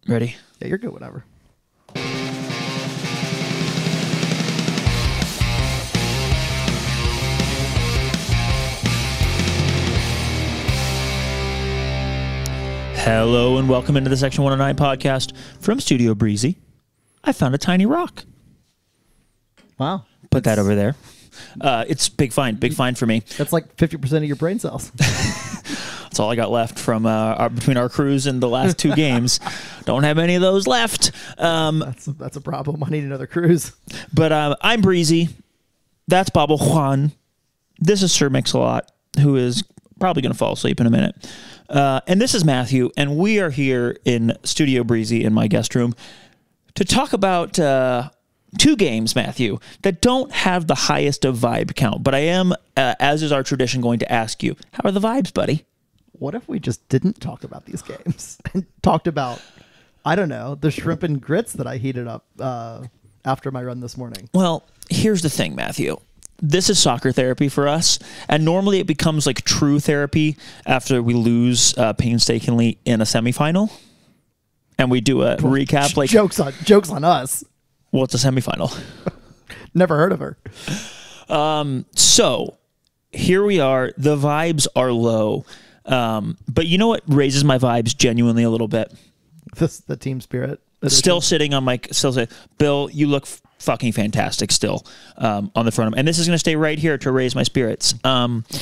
Ready? Yeah, you're good, whatever. Hello and welcome into the Section 109 podcast from Studio Breezy. I found a tiny rock. Wow. Put that over there. It's big find for me. That's like 50% of your brain cells. That's all I got left from between our crews and the last two games. Don't have any of those left. That's a problem. I need another cruise. But I'm Breezy. That's Baba Juan. This is Sir Mix-a-Lot, who is probably going to fall asleep in a minute. And this is Matthew, and we are here in Studio Breezy in my guest room to talk about two games, Matthew, that don't have the highest of vibe count. But I am, as is our tradition, going to ask you, how are the vibes, buddy? What if we just didn't talk about these games and talked about, I don't know, the shrimp and grits that I heated up after my run this morning? Well, here's the thing, Matthew. This is soccer therapy for us, and normally it becomes like true therapy after we lose painstakingly in a semifinal, and we do a recap. Like jokes on us. Well, it's a semifinal. Never heard of her. So here we are. The vibes are low. But you know what raises my vibes genuinely a little bit? The team spirit. Still sitting on my, still say, Bill, you look fucking fantastic still on the front of him. And this is going to stay right here to raise my spirits.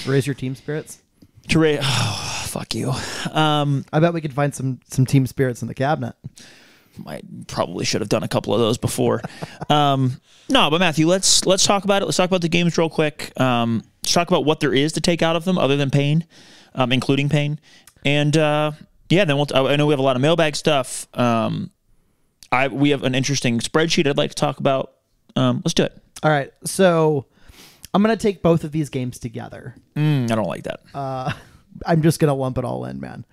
Raise your team spirits? To raise, oh, fuck you. I bet we could find some team spirits in the cabinet. I probably should have done a couple of those before. No, but Matthew, let's talk about it. Let's talk about the games real quick. Let's talk about what there is to take out of them other than pain. Including pain. And yeah, then I know we have a lot of mailbag stuff. We have an interesting spreadsheet I'd like to talk about. Let's do it. All right. So I'm going to take both of these games together. I don't like that. I'm just going to lump it all in, man.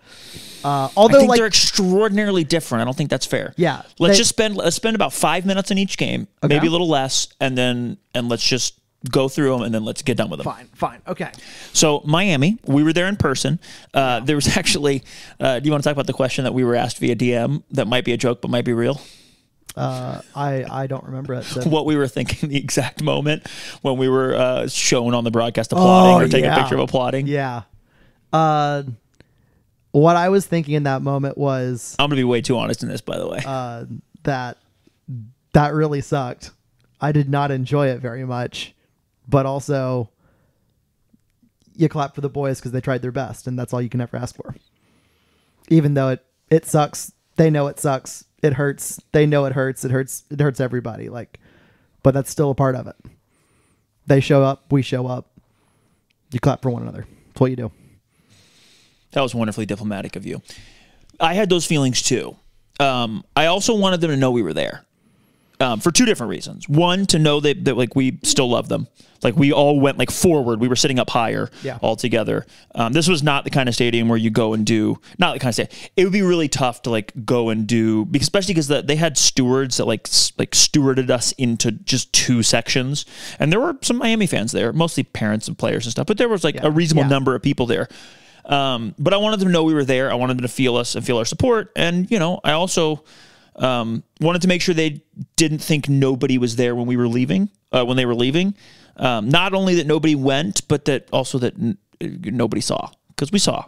Although I think they're extraordinarily different. I don't think that's fair. Yeah. Let's spend about 5 minutes in each game, okay, maybe a little less, and let's just go through them, and then let's get done with them. Fine. Okay. So Miami, we were there in person. There was actually, do you want to talk about the question that we were asked via DM that might be a joke but might be real? I don't remember it. So. What we were thinking the exact moment when we were shown on the broadcast applauding or taking a picture of applauding. Yeah. What I was thinking in that moment was... I'm going to be way too honest in this, by the way. That really sucked. I did not enjoy it very much. But also, you clap for the boys because they tried their best, and that's all you can ever ask for. Even though it sucks, they know it sucks. It hurts. They know it hurts. It hurts everybody. But that's still a part of it. They show up. We show up. You clap for one another. That's what you do. That was wonderfully diplomatic of you. I had those feelings too. I also wanted them to know we were there. For two different reasons. One, to know that like we still love them. Like we all went like forward. We were sitting up higher all together. This was not the kind of stadium where you go and do, not the kind of stadium. It would be really tough to like go and do, especially because they had stewards that like stewarded us into just two sections. And there were some Miami fans there, mostly parents and players and stuff, but there was like a reasonable number of people there. But I wanted them to know we were there. I wanted them to feel us and feel our support. And, you know, I also... wanted to make sure they didn't think nobody was there when we were leaving, when they were leaving. Not only that nobody went, but that also that nobody saw, because we saw.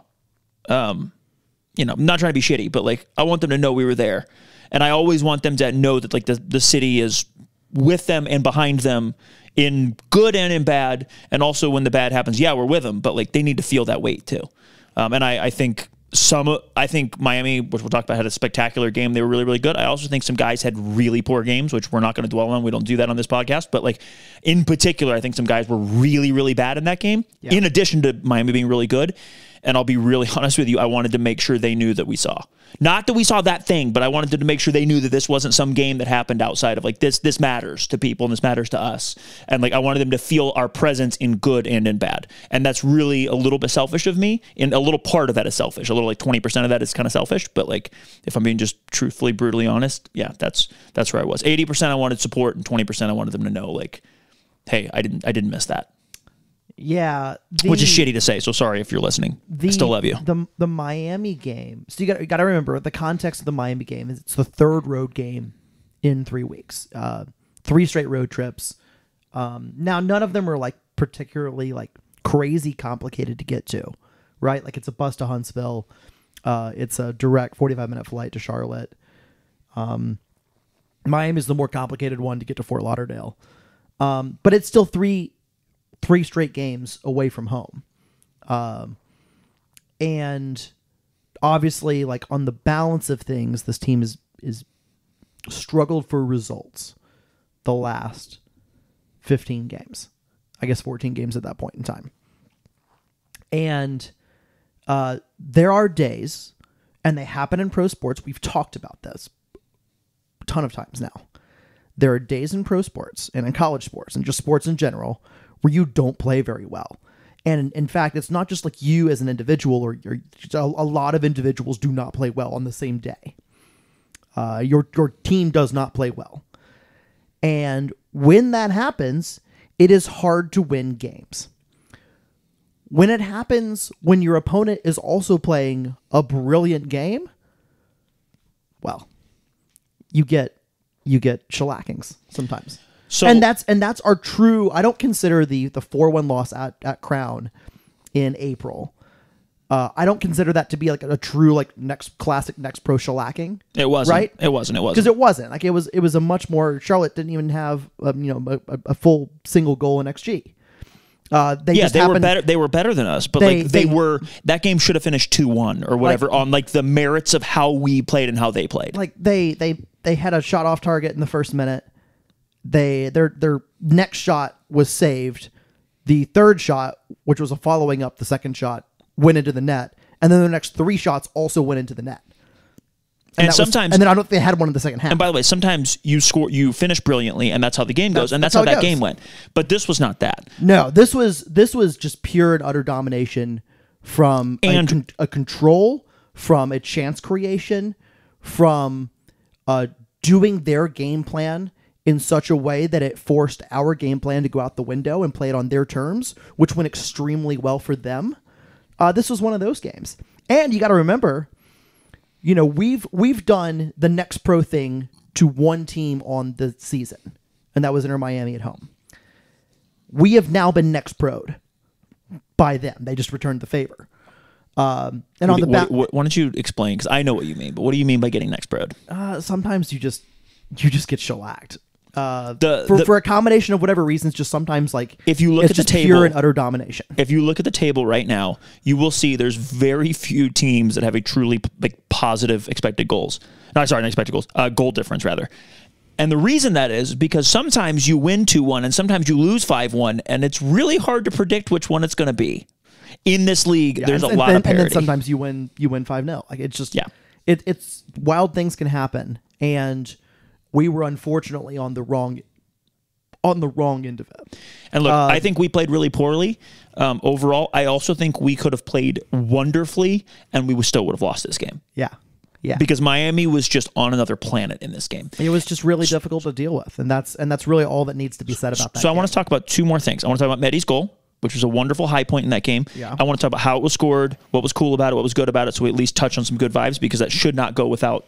You know, I'm not trying to be shitty, but like I want them to know we were there, and I always want them to know that like the city is with them and behind them in good and in bad, and also when the bad happens, yeah, we're with them, but like they need to feel that weight too. And I think. I think Miami, which we'll talk about, had a spectacular game. They were really, really good. I also think some guys had really poor games, which we're not going to dwell on. We don't do that on this podcast. But like in particular, I think some guys were really, really bad in that game, in addition to Miami being really good. And I'll be really honest with you, I wanted to make sure they knew that we saw. Not that we saw that thing, but I wanted to make sure they knew that this wasn't some game that happened outside of like this matters to people and this matters to us. And like I wanted them to feel our presence in good and in bad. And that's really a little bit selfish of me. And a little part of that is selfish. A little like 20% of that is kind of selfish. But like if I'm being just truthfully, brutally honest, yeah, that's where I was. 80% I wanted support and 20% I wanted them to know like, hey, I didn't miss that. Yeah, which is shitty to say. So sorry if you're listening. I still love you. The Miami game. So you got to remember the context of the Miami game is it's the third road game in 3 weeks. 3 straight road trips. Now none of them are like particularly like crazy complicated to get to, right? Like it's a bus to Huntsville. It's a direct 45-minute flight to Charlotte. Miami is the more complicated one to get to Fort Lauderdale. But it's still three straight games away from home. And obviously, like on the balance of things, this team is struggled for results the last 15 games. I guess 14 games at that point in time. And there are days, and they happen in pro sports. We've talked about this a ton of times now. There are days in pro sports and in college sports and just sports in general where you don't play very well. And in fact, it's not just like you as an individual or a lot of individuals do not play well on the same day. Your team does not play well. And when that happens, it is hard to win games. When it happens, when your opponent is also playing a brilliant game, well, you get shellackings sometimes. So, and that's our true. I don't consider the 4-1 loss at Crown in April. I don't consider that to be like a true like next pro shellacking. It wasn't, right? It wasn't because it wasn't like it was a much more. Charlotte didn't even have a full single goal in XG. They were better. They were better than us, but that game should have finished 2-1 or whatever on like the merits of how we played and how they played. Like they had a shot off target in the first minute. Their next shot was saved. The third shot, which was a following up the second shot, went into the net, and then the next 3 shots also went into the net. And then I don't think they had one in the second half. And by the way, sometimes you finish brilliantly, and that's how the game goes, and that's how that game went. But this was not that. No, this was just pure and utter domination from a control, from a chance creation, from doing their game plan in such a way that it forced our game plan to go out the window and play it on their terms, which went extremely well for them. This was one of those games. And you got to remember, we've done the next pro thing to one team on the season, and that was Inter Miami at home. We have now been next pro'd by them. They just returned the favor. And on the back, why don't you explain? Because I know what you mean, but what do you mean by getting next pro'd? Sometimes you just get shellacked. For a combination of whatever reasons, just sometimes like if you look at the table, pure and utter domination. If you look at the table right now, you will see there's very few teams that have a truly like positive expected goals. No, sorry, not expected goals. Goal difference rather. And the reason that is because sometimes you win 2-1 and sometimes you lose 5-1, and it's really hard to predict which one it's going to be. In this league, there's a lot of parity. And then sometimes you win 5-0. Like it's just it's wild things can happen, and we were unfortunately on the wrong end of it. And look, I think we played really poorly overall. I also think we could have played wonderfully, and we still would have lost this game. Yeah. Because Miami was just on another planet in this game. It was just really difficult to deal with, and that's really all that needs to be said about that. So I want to talk about 2 more things. I want to talk about Mehdi's goal, which was a wonderful high point in that game. Yeah. I want to talk about how it was scored, what was cool about it, what was good about it, so we at least touch on some good vibes, because that should not go without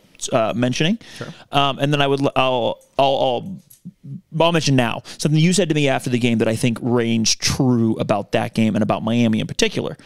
mentioning. Sure. And then I'll mention now something you said to me after the game that I think reigns true about that game and about Miami in particular.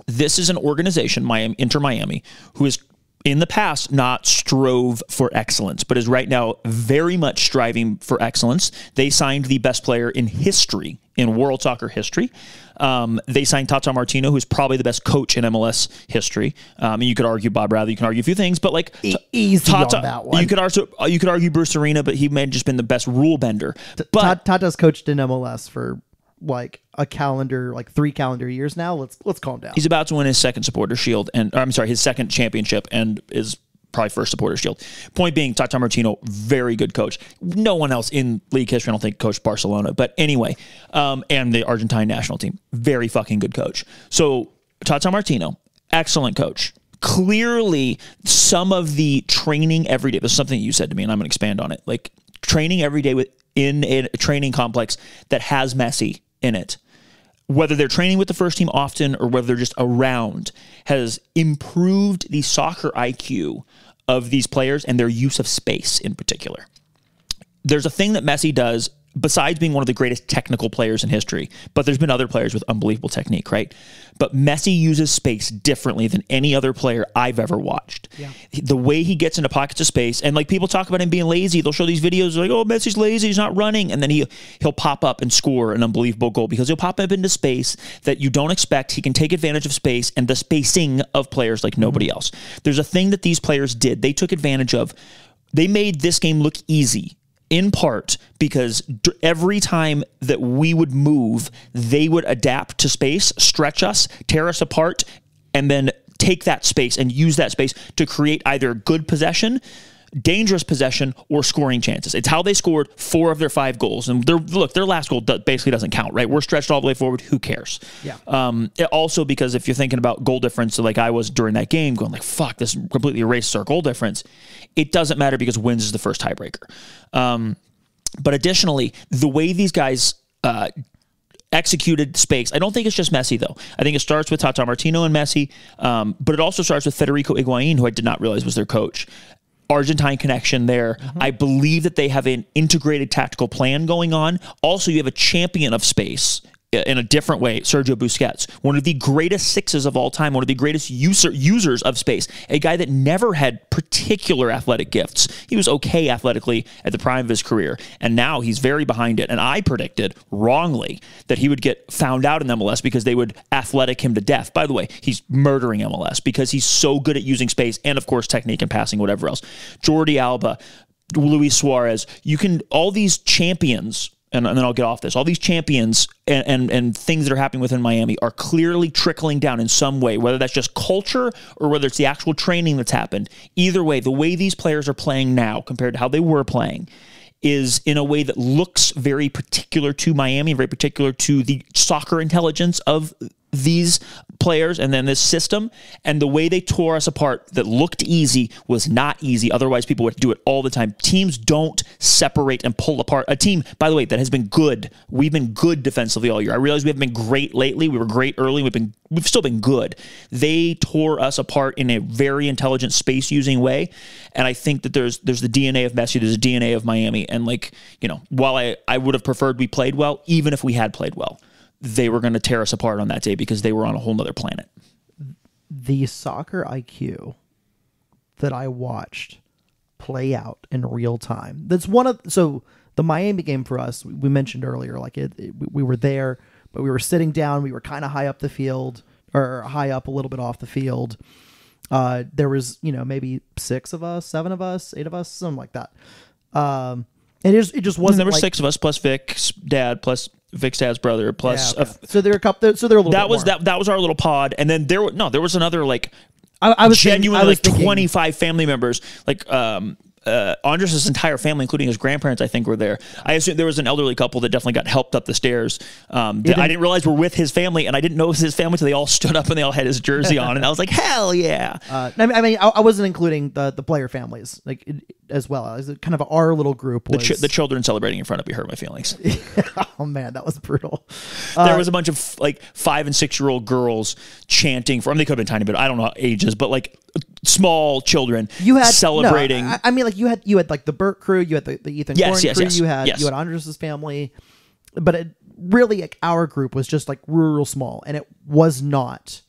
This is an organization, Inter Miami, who is in the past not strove for excellence, but is right now very much striving for excellence. They signed the best player in history, in world soccer history. They signed Tata Martino, who's probably the best coach in MLS history. And you could argue Bob Bradley, you can argue a few things, but like easy Tata, on that one. You could argue Bruce Arena, but he may have just been the best rule bender. But Tata's coached in MLS for like 3 calendar years now. Let's calm down. He's about to win his second supporter shield, his second championship, and is probably first supporter shield. Point being, Tata Martino, very good coach. No one else in league history, I don't think, coached Barcelona. But anyway, and the Argentine national team, very fucking good coach. So Tata Martino, excellent coach. Clearly, some of the training every day, this is something you said to me, and I'm going to expand on it, like training every day in a training complex that has Messi in it, whether they're training with the first team often or whether they're just around, has improved the soccer IQ of these players and their use of space in particular. There's a thing that Messi does besides being one of the greatest technical players in history, but there's been other players with unbelievable technique, right? But Messi uses space differently than any other player I've ever watched. Yeah. The way he gets into pockets of space, and like people talk about him being lazy, they'll show these videos like, oh, Messi's lazy, he's not running, and then he'll pop up and score an unbelievable goal because he'll pop up into space that you don't expect. He can take advantage of space and the spacing of players like nobody else. There's a thing that these players did. They took advantage of. They made this game look easy, in part because every time that we would move, they would adapt to space, stretch us, tear us apart, and then take that space and use that space to create either good possession, dangerous possession, or scoring chances. It's how they scored 4 of their 5 goals. And their last goal basically doesn't count, right? We're stretched all the way forward. Who cares? Yeah. Also, because if you're thinking about goal difference, like I was during that game, going like, fuck, this completely erases our goal difference. It doesn't matter because wins is the first tiebreaker. But additionally, the way these guys executed space, I don't think it's just Messi, though. I think it starts with Tata Martino and Messi, but it also starts with Federico Higuain, who I did not realize was their coach. Argentine connection there. I believe that they have an integrated tactical plan going on. Also, you have a champion of space in a different way, Sergio Busquets, one of the greatest sixes of all time, one of the greatest users of space, a guy that never had particular athletic gifts. He was okay athletically at the prime of his career, and now he's very behind it. And I predicted wrongly that he would get found out in MLS because they would athletic him to death. By the way, he's murdering MLS because he's so good at using space and, of course, technique and passing, whatever else. Jordi Alba, Luis Suarez, all these champions, and then I'll get off this. All these champions and things that are happening within Miami are clearly trickling down in some way, whether that's just culture or whether it's the actual training that's happened. Either way, the way these players are playing now compared to how they were playing is in a way that looks very particular to Miami, very particular to the soccer intelligence of these players and then this system. And the way they tore us apart that looked easy was not easy. Otherwise, people would do it all the time. Teams don't separate and pull apart. A team, by the way, that has been good. We've been good defensively all year. I realize we haven't been great lately. We were great early. We've still been good. They tore us apart in a very intelligent space-using way. And I think that there's the DNA of Messi, there's a DNA of Miami. And while I would have preferred we played well, even if we had played well, they were going to tear us apart on that day because they were on a whole nother planet. The soccer IQ that I watched play out in real time. So the Miami game for us, we mentioned earlier, we were there, but we were sitting down. We were kind of high up the field, or high up a little bit off the field. There was, maybe 6 of us, 7 of us, 8 of us, something like that. It just wasn't. There were 6 of us plus Vic's dad plus Vic's dad's brother plus. Yeah, okay. So there were a couple. So there were a little. That was our little pod, and then there was another I was genuinely thinking, 25 family members Andres' entire family, including his grandparents, I think, were there. I assume there was an elderly couple that definitely got helped up the stairs. I didn't realize we're with his family, and I didn't know it was his family until they all stood up and they all had his jersey on, and I was like, hell yeah. I wasn't including the player families as well. As kind of our little group was the children celebrating in front of me hurt my feelings. Oh man, that was brutal. There was a bunch of 5 and 6-year-old girls chanting they could have been tiny, but I don't know ages, but small children celebrating. You had the Burt crew, you had the Ethan Corn crew, you had Andres' family, but really our group was just rural small, and it was not.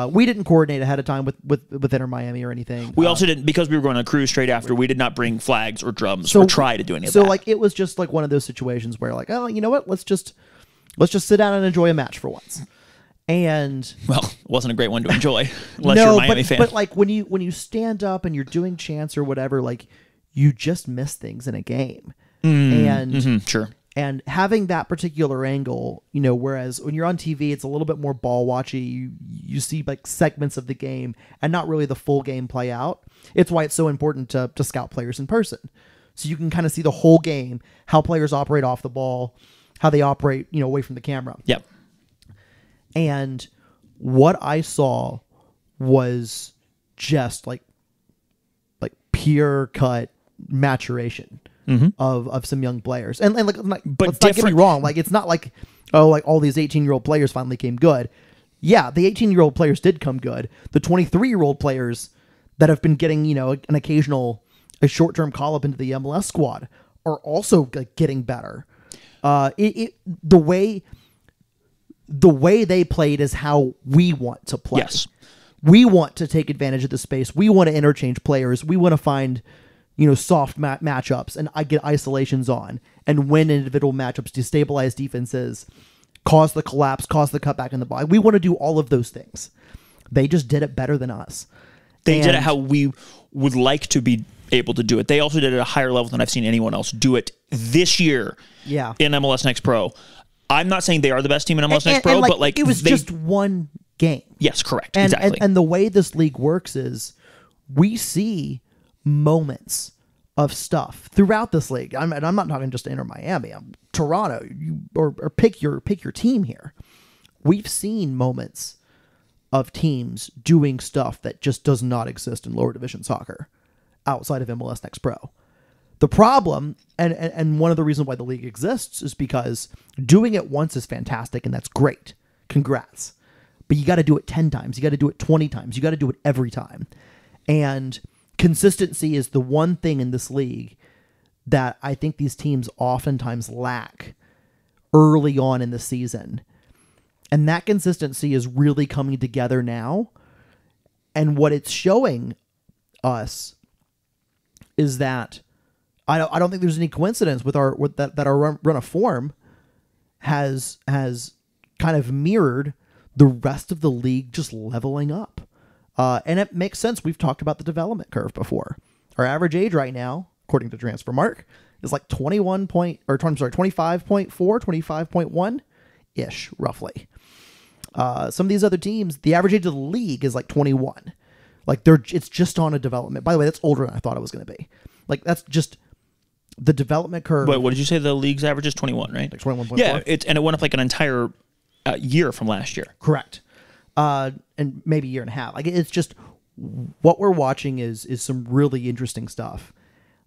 We didn't coordinate ahead of time with Inter Miami or anything. We also didn't, because we were going on a cruise straight after. We did not bring flags or drums or try to do any of that. So it was just one of those situations where oh, you know what? Let's just sit down and enjoy a match for once. And it wasn't a great one to enjoy unless you're a Miami fan. But when you stand up and you're doing chants or whatever, you just miss things in a game. Sure. And having that particular angle, whereas when you're on TV, it's a little bit more ball watchy. You see segments of the game and not really the full game play out. It's why it's so important to scout players in person, so you can kind of see the whole game, how players operate off the ball, how they operate, away from the camera. Yep. And what I saw was just pure cut maturation. of some young players. And like, But let's not get me wrong. Like, it's not like, oh, like all these 18-year-old players finally came good. Yeah, the 18-year-old players did come good. The 23-year-old players that have been getting, you know, a short-term call-up into the MLS squad are also like getting better. The way they played is how we want to play. Yes. We want to take advantage of the space. We want to interchange players. We want to find, you know, soft matchups and I get isolations on and win individual matchups, destabilize defenses, cause the collapse, cause the cutback in the ball. We want to do all of those things. They just did it better than us. They did it how we would like to be able to do it. They also did it at a higher level than I've seen anyone else do it this year in MLS Next Pro. I'm not saying they are the best team in MLS Next Pro, but like it was just one game. Yes, correct. And, exactly. And the way this league works is we see moments of stuff throughout this league. I'm not talking just to Inter Miami. I'm Toronto, or pick your team here. We've seen moments of teams doing stuff that just does not exist in lower division soccer outside of MLS Next Pro. The problem, and one of the reasons why the league exists, is because doing it once is fantastic and that's great. Congrats. But you got to do it 10 times. You got to do it 20 times. You got to do it every time. And consistency is the one thing in this league that I think these teams oftentimes lack early on in the season. And that consistency is really coming together now. And what it's showing us is that I don't think there's any coincidence with that our run of form has kind of mirrored the rest of the league just leveling up. And it makes sense. We've talked about the development curve before. Our average age right now, according to Transfermarkt, is like 25.4, 25.1 ish, roughly. Some of these other teams, the average age of the league is like 21. Like it's just on a development. By the way, that's older than I thought it was going to be. Like that's just the development curve. Wait, what did you say? The league's average is 21, right? Like 21.4. Yeah, and it went up like an entire year from last year. Correct. And maybe a year and a half. Like it's just what we're watching is some really interesting stuff.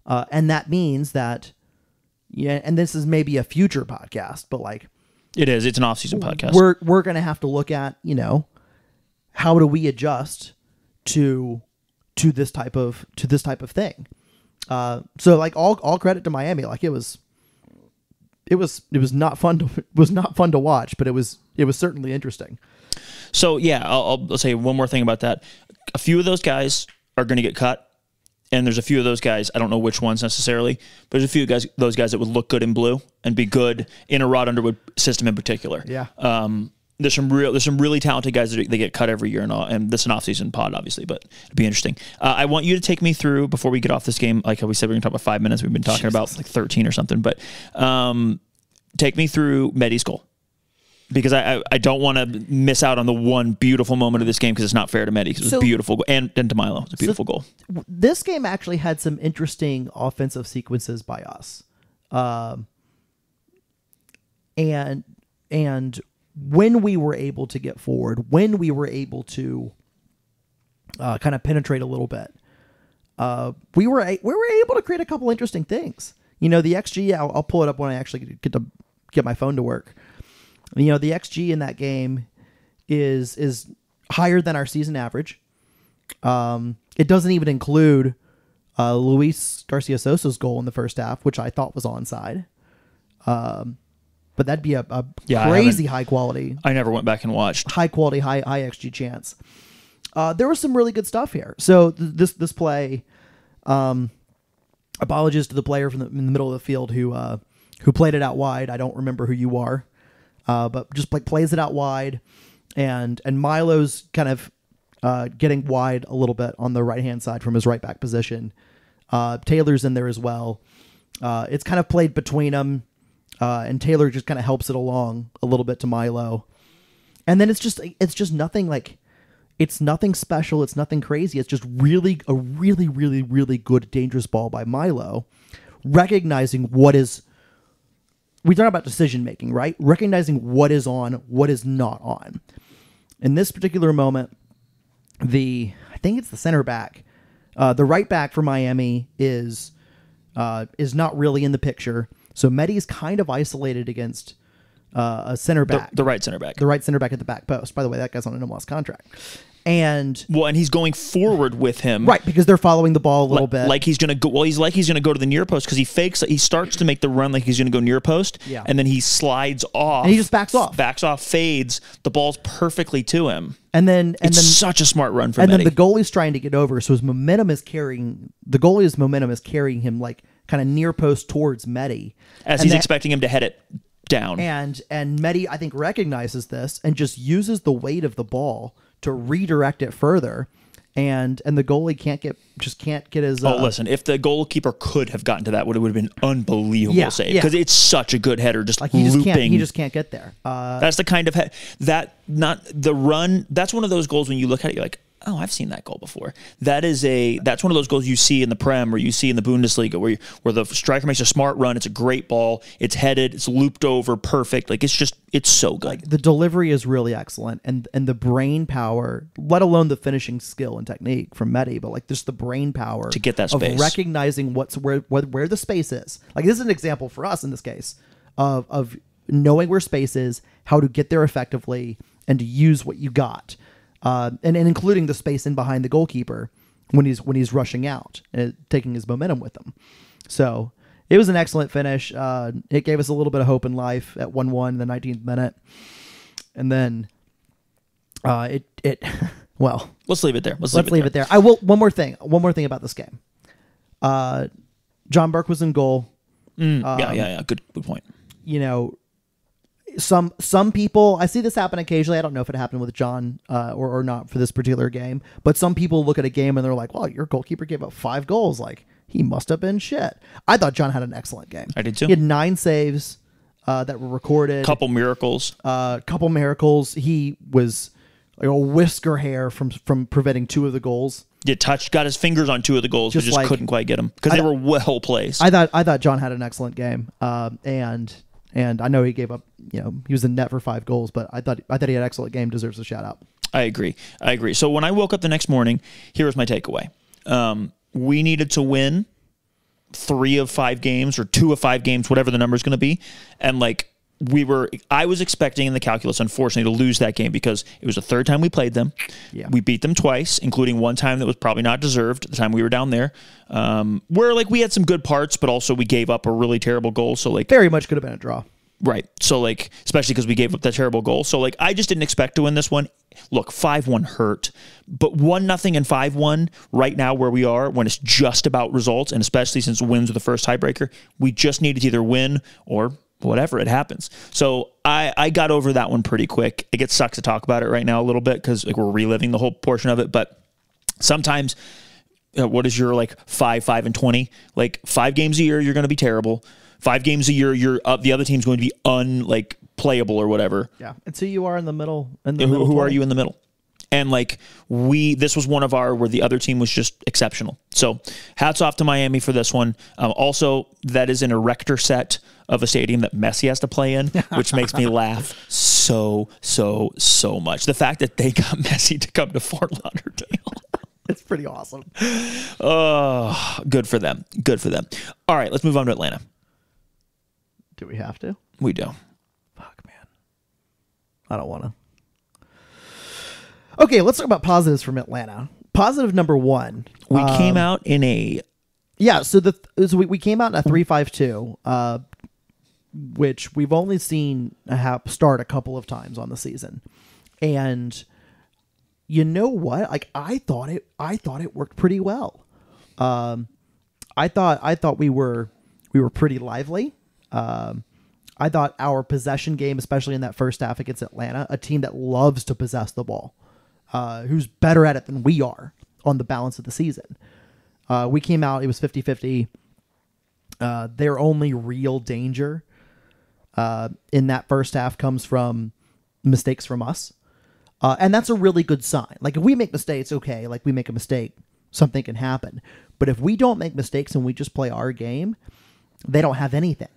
And that means that, and this is maybe a future podcast, but like it is. It's an off-season podcast. We're going to have to look at, how do we adjust to this type of thing. So like all credit to Miami. Like it was not fun to watch, but it was certainly interesting. So yeah, I'll say one more thing about that. A few of those guys are going to get cut, and there's a few of those guys, I don't know which ones necessarily, but there's a few those guys that would look good in blue and be good in a Rod Underwood system in particular. Yeah. There's some really talented guys that they get cut every year, and this is an off-season pod, obviously, but it'd be interesting. I want you to take me through, before we get off this game, like how we said we're going to talk about 5 minutes, we've been talking about like 13 or something, but take me through Mehdi's goal. Because I don't want to miss out on the one beautiful moment of this game, because it's not fair to Mehdi, because it was beautiful, and to Milo. It's a beautiful goal. This game actually had some interesting offensive sequences by us. And when we were able to get forward, when we were able to kind of penetrate a little bit, we were able to create a couple interesting things. The XG, I'll pull it up when I actually get my phone to work. The XG in that game is higher than our season average. It doesn't even include Luis Garcia Sosa's goal in the first half, which I thought was onside. But that'd be a crazy high quality. I never went back and watched. High quality, high XG chance. There was some really good stuff here. So this play, apologies to the player in the middle of the field who played it out wide. I don't remember who you are. But just like plays it out wide, and Milo's kind of getting wide a little bit on the right-hand side from his right back position. Taylor's in there as well. It's kind of played between them, and Taylor just kind of helps it along a little bit to Milo. And then it's just nothing like, it's nothing special. It's nothing crazy. It's just a really, really good dangerous ball by Milo, recognizing what is. We talk about decision making, right? Recognizing what is on, what is not on. In this particular moment, I think it's the center back. The right back for Miami is is not really in the picture. So Medi's kind of isolated against a center back. The right center back. The right center back at the back post. By the way, that guy's on a no-loss contract. And he's going forward with him, right? Because they're following the ball a little bit, like he's gonna go. Well, he's gonna go to the near post because he fakes. He starts to make the run like he's gonna go near post, and then he slides off. And he just backs off, fades. The ball's perfectly to him, and then such a smart run for. And Medi. then the goalie's trying to get over, so his momentum is carrying the goalie's momentum is carrying him like kind of near post towards Medi, as he's expecting him to head it down. And Medi, I think, recognizes this and just uses the weight of the ball to redirect it further, and the goalie can't get his. Listen, if the goalkeeper could have gotten to that, it would have been unbelievable save because it's such a good header, just like looping. He just can't get there. That's the kind of not the run. That's one of those goals when you look at it, you're like, oh, I've seen that goal before. That's one of those goals you see in the Prem or you see in the Bundesliga where the striker makes a smart run. It's a great ball. It's headed. It's looped over. Perfect. Like it's so good. Like the delivery is really excellent, and the brain power, let alone the finishing skill and technique from Medi, but like just the brain power to get that space, of recognizing where the space is. Like this is an example for us in this case of knowing where space is, how to get there effectively, and to use what you got. And including the space in behind the goalkeeper when he's rushing out and taking his momentum with him. So it was an excellent finish. It gave us a little bit of hope in life at 1-1 in the 19th minute, and then well, let's leave it there. Let's leave it there. I will one more thing about this game. John Burke was in goal. Yeah. Good point. You know. Some people, I see this happen occasionally. I don't know if it happened with John or not for this particular game, but some people look at a game and they're like, well, your goalkeeper gave up 5 goals. Like, he must have been shit. I thought John had an excellent game. I did too. He had 9 saves that were recorded. Couple miracles. He was like a whisker hair from preventing 2 of the goals. Got his fingers on 2 of the goals, but just couldn't quite get them because they were well placed. I thought John had an excellent game. And I know he gave up, he was in net for 5 goals, but I thought he had an excellent game, deserves a shout out. I agree. So when I woke up the next morning, here was my takeaway. We needed to win 3 of 5 games or 2 of 5 games, whatever the number is going to be. And I was expecting in the calculus, unfortunately, to lose that game because it was the 3rd time we played them. Yeah. We beat them twice, including one time that was probably not deserved the time we were down there, where we had some good parts, but also we gave up a really terrible goal. So very much could have been a draw. Right. So especially because we gave up that terrible goal. So I just didn't expect to win this one. Look, 5-1 hurt, but 1-0 and 5-1 right now where we are when it's just about results, and especially since wins are the first tiebreaker, we just needed to either win or whatever, it happens. So I got over that one pretty quick. It sucks to talk about it right now a little bit because we're reliving the whole portion of it. But sometimes, what is your 5, 5, and 20? 5 games a year, you're going to be terrible. 5 games a year, the other team's going to be playable or whatever. Yeah, and so you are in the middle. Who are you in the middle? And this was one of where the other team was just exceptional. So hats off to Miami for this one. Also, that is an erector set of a stadium that Messi has to play in, which makes me laugh so much. The fact that they got Messi to come to Fort Lauderdale. It's pretty awesome. Oh, good for them. All right, let's move on to Atlanta. Do we have to? We do. Fuck, man. I don't want to. Okay, let's talk about positives from Atlanta. Positive number 1. We came out in a... Yeah, so we came out in a 3-5-2, which we've only seen start a couple of times on the season. And you know what? I thought it worked pretty well. I thought we were pretty lively. I thought our possession game, especially in that first half against Atlanta, a team that loves to possess the ball, who's better at it than we are on the balance of the season. We came out, it was 50-50. Their only real danger in that first half comes from mistakes from us. And that's a really good sign. If we make mistakes, okay, we make a mistake, something can happen. But if we don't make mistakes and we just play our game, they don't have anything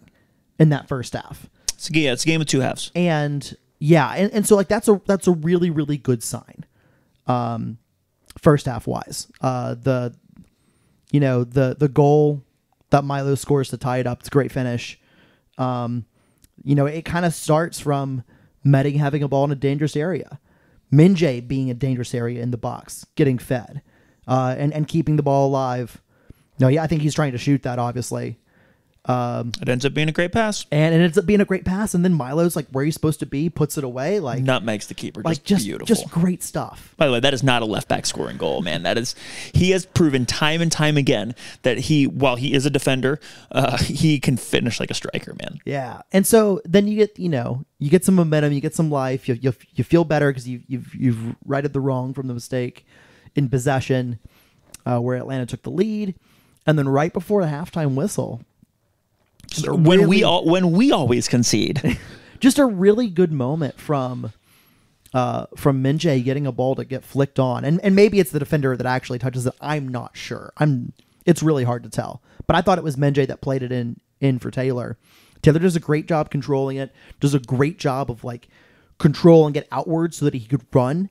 in that first half. It's a game of 2 halves. And so that's a really, really good sign. First half wise, the goal, that Milo scores to tie it up. It's a great finish. It kind of starts from Medi having a ball in a dangerous area, Minjay being a dangerous area in the box, getting fed, and keeping the ball alive. No, yeah, I think he's trying to shoot that, obviously. It ends up being a great pass. And it ends up being a great pass, and then Milo's like where he's supposed to be, puts it away. Like nutmegs the keeper. Just beautiful. Just great stuff. By the way, that is not a left back scoring goal, man. He has proven time and time again that while he is a defender, he can finish like a striker, man. Yeah. And so then you get some momentum, you get some life, you feel better because you've righted the wrong from the mistake in possession, where Atlanta took the lead, and then right before the halftime whistle. When we always concede. Just a really good moment from Minjay getting a ball to get flicked on. And maybe it's the defender that actually touches it. I'm not sure. It's really hard to tell. But I thought it was Minjay that played it in for Taylor. Taylor does a great job controlling it, does a great job of like control and get outwards so that he could run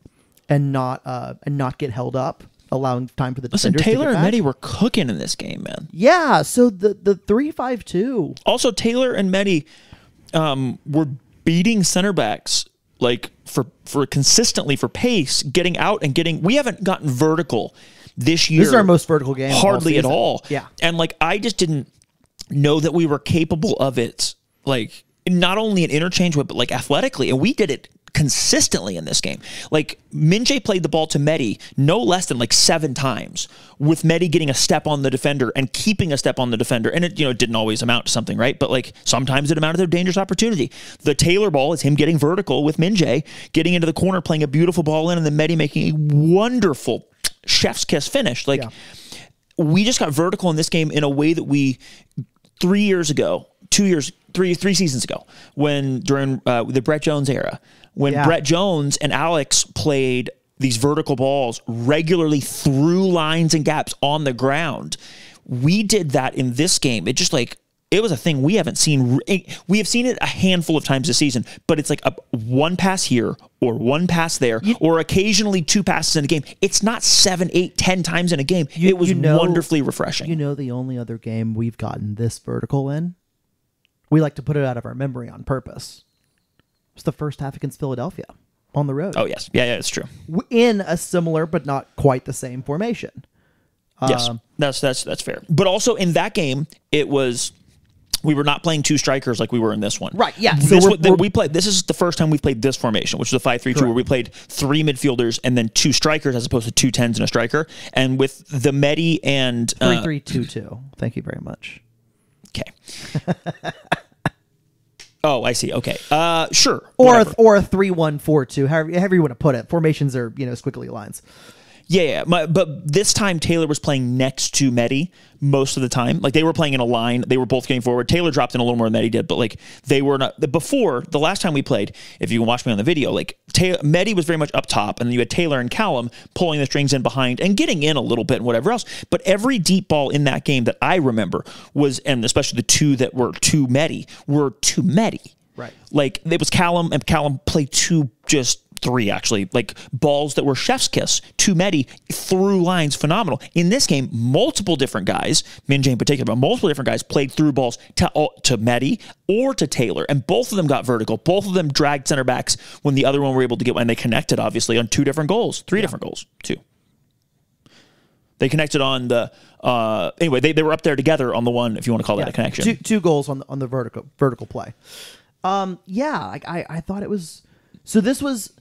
and not get held up, allowing time for the defenders. Listen, Taylor and Medi were cooking in this game, man. Yeah, so the 3-5-2. Also, Taylor and Medi were beating center backs like for consistently for pace, getting out and getting. We haven't gotten vertical this year. This is our most vertical game. Hardly at all. Yeah, and like I just didn't know that we were capable of it. Like not only in interchange, but like athletically, and we did it consistently in this game. Like Minjay played the ball to Medi no less than like 7 times, with Medi getting a step on the defender and keeping a step on the defender. And it didn't always amount to something, right? But like sometimes it amounted to a dangerous opportunity. The Taylor ball is him getting vertical with Minjay, getting into the corner, playing a beautiful ball in, and then Medi making a wonderful chef's kiss finish. Like we just got vertical in this game in a way that we 3 years ago, 2 years, three seasons ago, when during the Brett Jones era, when Brett Jones and Alex played these vertical balls regularly through lines and gaps on the ground. We did that in this game. It just like, it was a thing we haven't seen. We have seen it a handful of times this season, but it's like a one pass here or one pass there, or occasionally 2 passes in a game. It's not 7, 8, 10 times in a game. It was wonderfully refreshing. The only other game we've gotten this vertical in, we like to put it out of our memory on purpose. It's the first half against Philadelphia on the road. Oh, yes. Yeah, it's true. In a similar but not quite the same formation. Yes, that's fair. But also in that game, we were not playing 2 strikers like we were in this one. Right, yeah. So this is the first time we've played this formation, which is a 5-3-2, where we played 3 midfielders and then 2 strikers as opposed to 2 10s and a striker. And with the Medi and 3-3-2-2. Thank you very much. Okay. Oh, I see. Okay. Sure. Or a 3-1-4-2, however you want to put it. Formations are, squiggly lines. Yeah. But this time Taylor was playing next to Medi most of the time. Like they were playing in a line. They were both getting forward. Taylor dropped in a little more than Medi did, but like they were not. Before, the last time we played, if you can watch me on the video, like Medi was very much up top, and then you had Taylor and Callum pulling the strings in behind and getting in a little bit and whatever else. But every deep ball in that game that I remember was, and especially the 2 that were to Medi, were to Medi. Right. Like it was Callum, and Callum played 3 actually, like balls that were chef's kiss to Medi through lines. Phenomenal. In this game, multiple different guys, Minjay in particular, but multiple different guys played through balls to Medi or to Taylor, and both of them got vertical. Both of them dragged center backs when the other one were able to get one. And they connected, obviously, on 2 different goals, 3 different goals, 2. They connected on the anyway. They were up there together on the one, if you want to call that a connection. 2 goals on the vertical play. I thought it was. So this was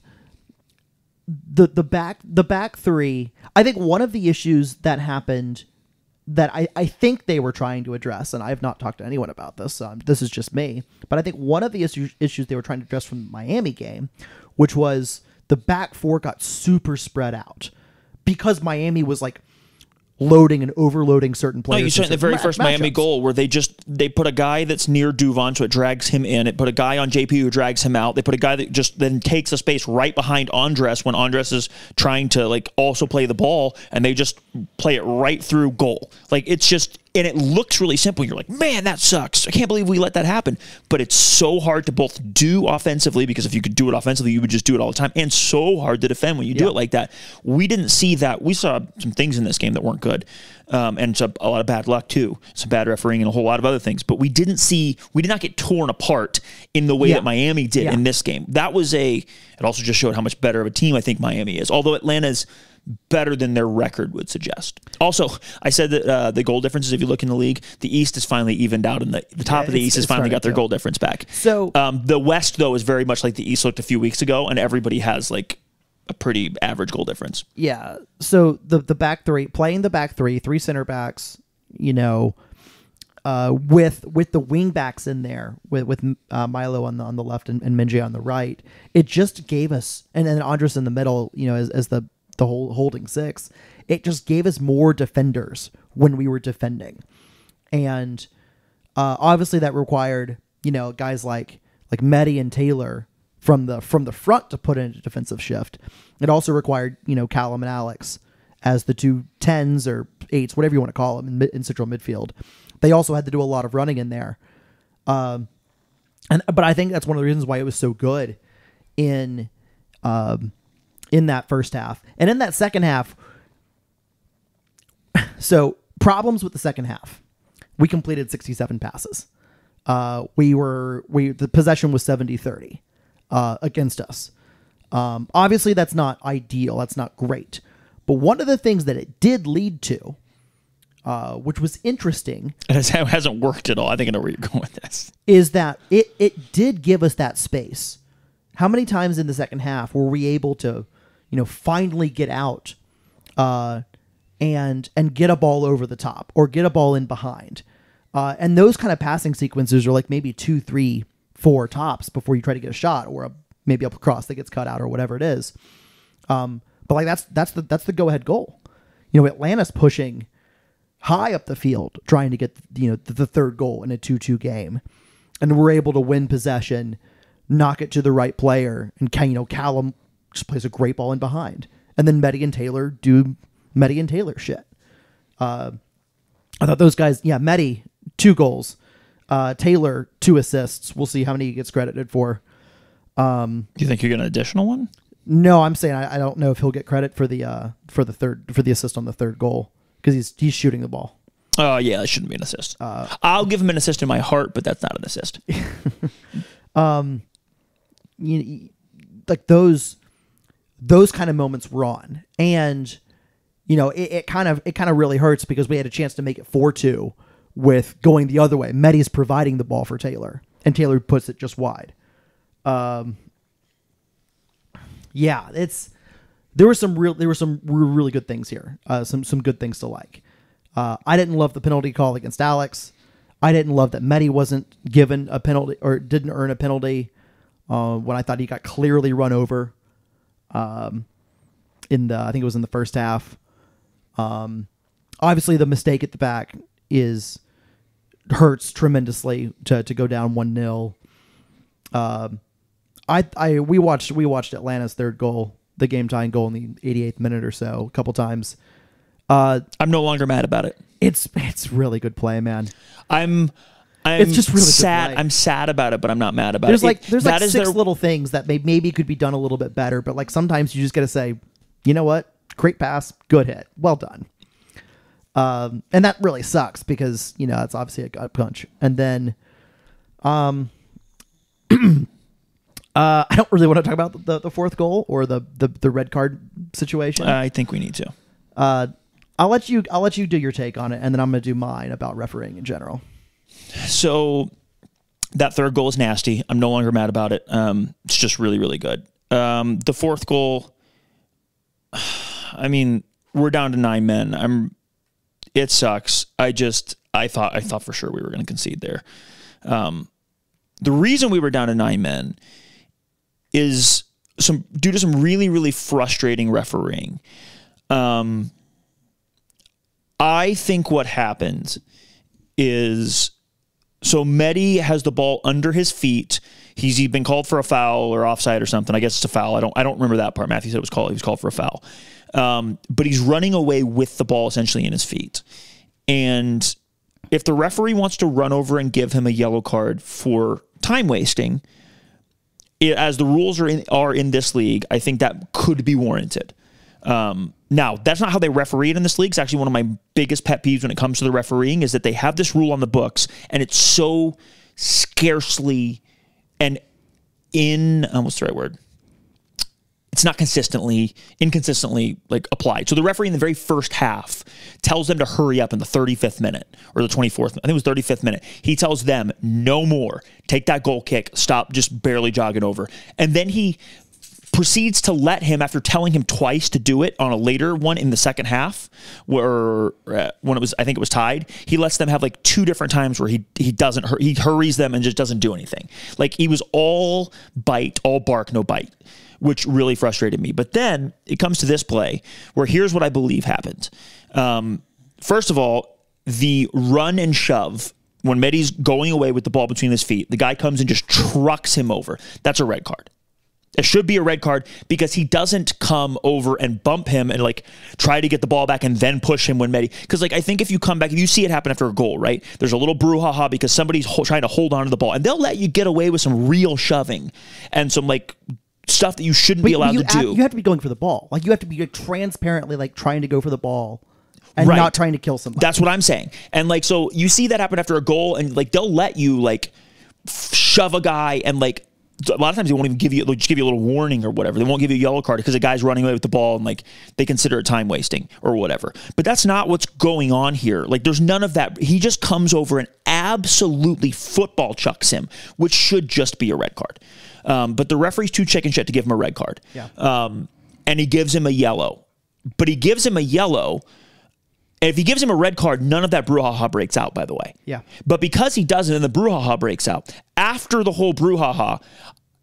the back 3. I think one of the issues that happened that I think they were trying to address, and I have not talked to anyone about this. This is just me, but I think one of the issues they were trying to address from the Miami game, which was the back 4 got super spread out because Miami was like loading and overloading certain players. No, you saw in the very first Miami goal where they put a guy that's near Duvon, so it drags him in. It put a guy on JP who drags him out. They put a guy that just then takes a space right behind Andres when Andres is trying to like also play the ball, and they just play it right through goal. Like it's just And it looks really simple. You're like, man, that sucks. I can't believe we let that happen. But it's so hard to both do offensively, because if you could do it offensively, you would just do it all the time. And so hard to defend when you do it like that. We didn't see that. We saw some things in this game that weren't good. And a lot of bad luck too. Some bad refereeing and a whole lot of other things. But we did not get torn apart in the way that Miami did in this game. It also just showed how much better of a team I think Miami is. Although Atlanta's better than their record would suggest. Also, I said that the goal differences, if you look in the league, the East is finally evened out, and the top of the East has finally got their goal difference back. So the West, though, is very much like the East looked a few weeks ago, and everybody has like a pretty average goal difference. Yeah. So the back three, playing the back three center backs, with the wing backs in there, with Milo on the left and Minjay on the right, it just gave us, and then Andres in the middle, as the whole holding six, it just gave us more defenders when we were defending. And obviously that required, guys like Medi and Taylor from the front to put in a defensive shift. It also required, Callum and Alex as the two 10s or 8s, whatever you want to call them, in central midfield. They also had to do a lot of running in there. But I think that's one of the reasons why it was so good in that first half. And in that second half, so problems with the second half. We completed 67 passes. The possession was 70-30 against us. Obviously that's not ideal. That's not great. But one of the things that it did lead to, which was interesting, and it hasn't worked at all. I think I know where you're going with this. Is that it did give us that space. How many times in the second half were we able to, finally get out and get a ball over the top or get a ball in behind? And those kind of passing sequences are like maybe 2, 3, 4 tops before you try to get a shot, or maybe a cross that gets cut out or whatever it is. But like that's the go ahead goal. Atlanta's pushing high up the field trying to get the third goal in a 2-2 game, and we're able to win possession, knock it to the right player, and Callum just plays a great ball in behind, and then Medi and Taylor do Medi and Taylor shit. I thought those guys, Medi 2 goals, Taylor 2 assists. We'll see how many he gets credited for. Do you think you get an additional one? No, I'm saying I don't know if he'll get credit for the assist on the third goal, because he's shooting the ball. Oh yeah, that shouldn't be an assist. I'll give him an assist in my heart, but that's not an assist. Like those kind of moments were on, and it kind of really hurts because we had a chance to make it 4-2 with going the other way. Medi's providing the ball for Taylor, and Taylor puts it just wide. There were some really good things here. Some good things to like. I didn't love the penalty call against Alex. I didn't love that Medi wasn't given a penalty or didn't earn a penalty when I thought he got clearly run over. I think it was in the first half. Obviously the mistake at the back hurts tremendously to go down 1-0. We watched Atlanta's third goal, the game tying goal in the 88th minute or so, a couple times. I'm no longer mad about it. It's really good play, man. It's just really sad. Good play. I'm sad about it, but I'm not mad about it. There's 6 little things that maybe could be done a little bit better, but like sometimes you just got to say, you know what? Great pass, good hit, well done. And that really sucks because it's obviously a gut punch. And then, I don't really want to talk about the fourth goal or the red card situation. I think we need to. I'll let you do your take on it, and then I'm going to do mine about refereeing in general. So that third goal is nasty. I'm no longer mad about it. It's just really, really good. The fourth goal, I mean, we're down to 9 men. It sucks. I thought for sure we were going to concede there. The reason we were down to 9 men is due to some really, really frustrating refereeing. I think what happened is, so Medi has the ball under his feet. He's been called for a foul or offside or something. I guess it's a foul. I don't remember that part. Matthew said he was called for a foul. But he's running away with the ball essentially in his feet. And if the referee wants to run over and give him a yellow card for time wasting, as the rules are in this league, I think that could be warranted. Now, that's not how they referee it in this league. It's actually one of my biggest pet peeves when it comes to the refereeing is that they have this rule on the books, and it's so scarcely and what's the right word? It's not inconsistently like applied. So the referee in the very first half tells them to hurry up in the 35th minute or the 24th. I think it was 35th minute. He tells them no more. Take that goal kick. Stop just barely jogging over. And then he proceeds to let him, after telling him twice to do it on a later one in the second half, where when I think it was tied, he lets them have like 2 different times where he hurries them and just doesn't do anything. Like he was all bite, all bark, no bite, which really frustrated me. But then it comes to this play where here's what I believe happened. First of all, the run and shove, when Medi's going away with the ball between his feet, the guy comes and just trucks him over. That's a red card. It should be a red card because he doesn't come over and bump him and like try to get the ball back and then push him when Medi. Because like I think if you come back, if you see it happen after a goal, right? There's a little brouhaha because somebody's trying to hold on to the ball, and they'll let you get away with some real shoving and some like stuff that you shouldn't be allowed to do. You have to be going for the ball. Like you have to be like, transparently like trying to go for the ball and right. not trying to kill somebody. That's what I'm saying. And like so you see that happen after a goal, and like they'll let you like shove a guy and like. A lot of times they won't even give you, they'll just give you a little warning or whatever. They won't give you a yellow card because the guy's running away with the ball and like they consider it time wasting or whatever. But that's not what's going on here. Like there's none of that. He just comes over and absolutely football chucks him, which should just be a red card. But the referee's too chicken shit to give him a red card. Yeah. And he gives him a yellow. But he gives him a yellow. And if he gives him a red card, none of that brouhaha breaks out, by the way. Yeah. But because he doesn't and the brouhaha breaks out, after the whole brouhaha,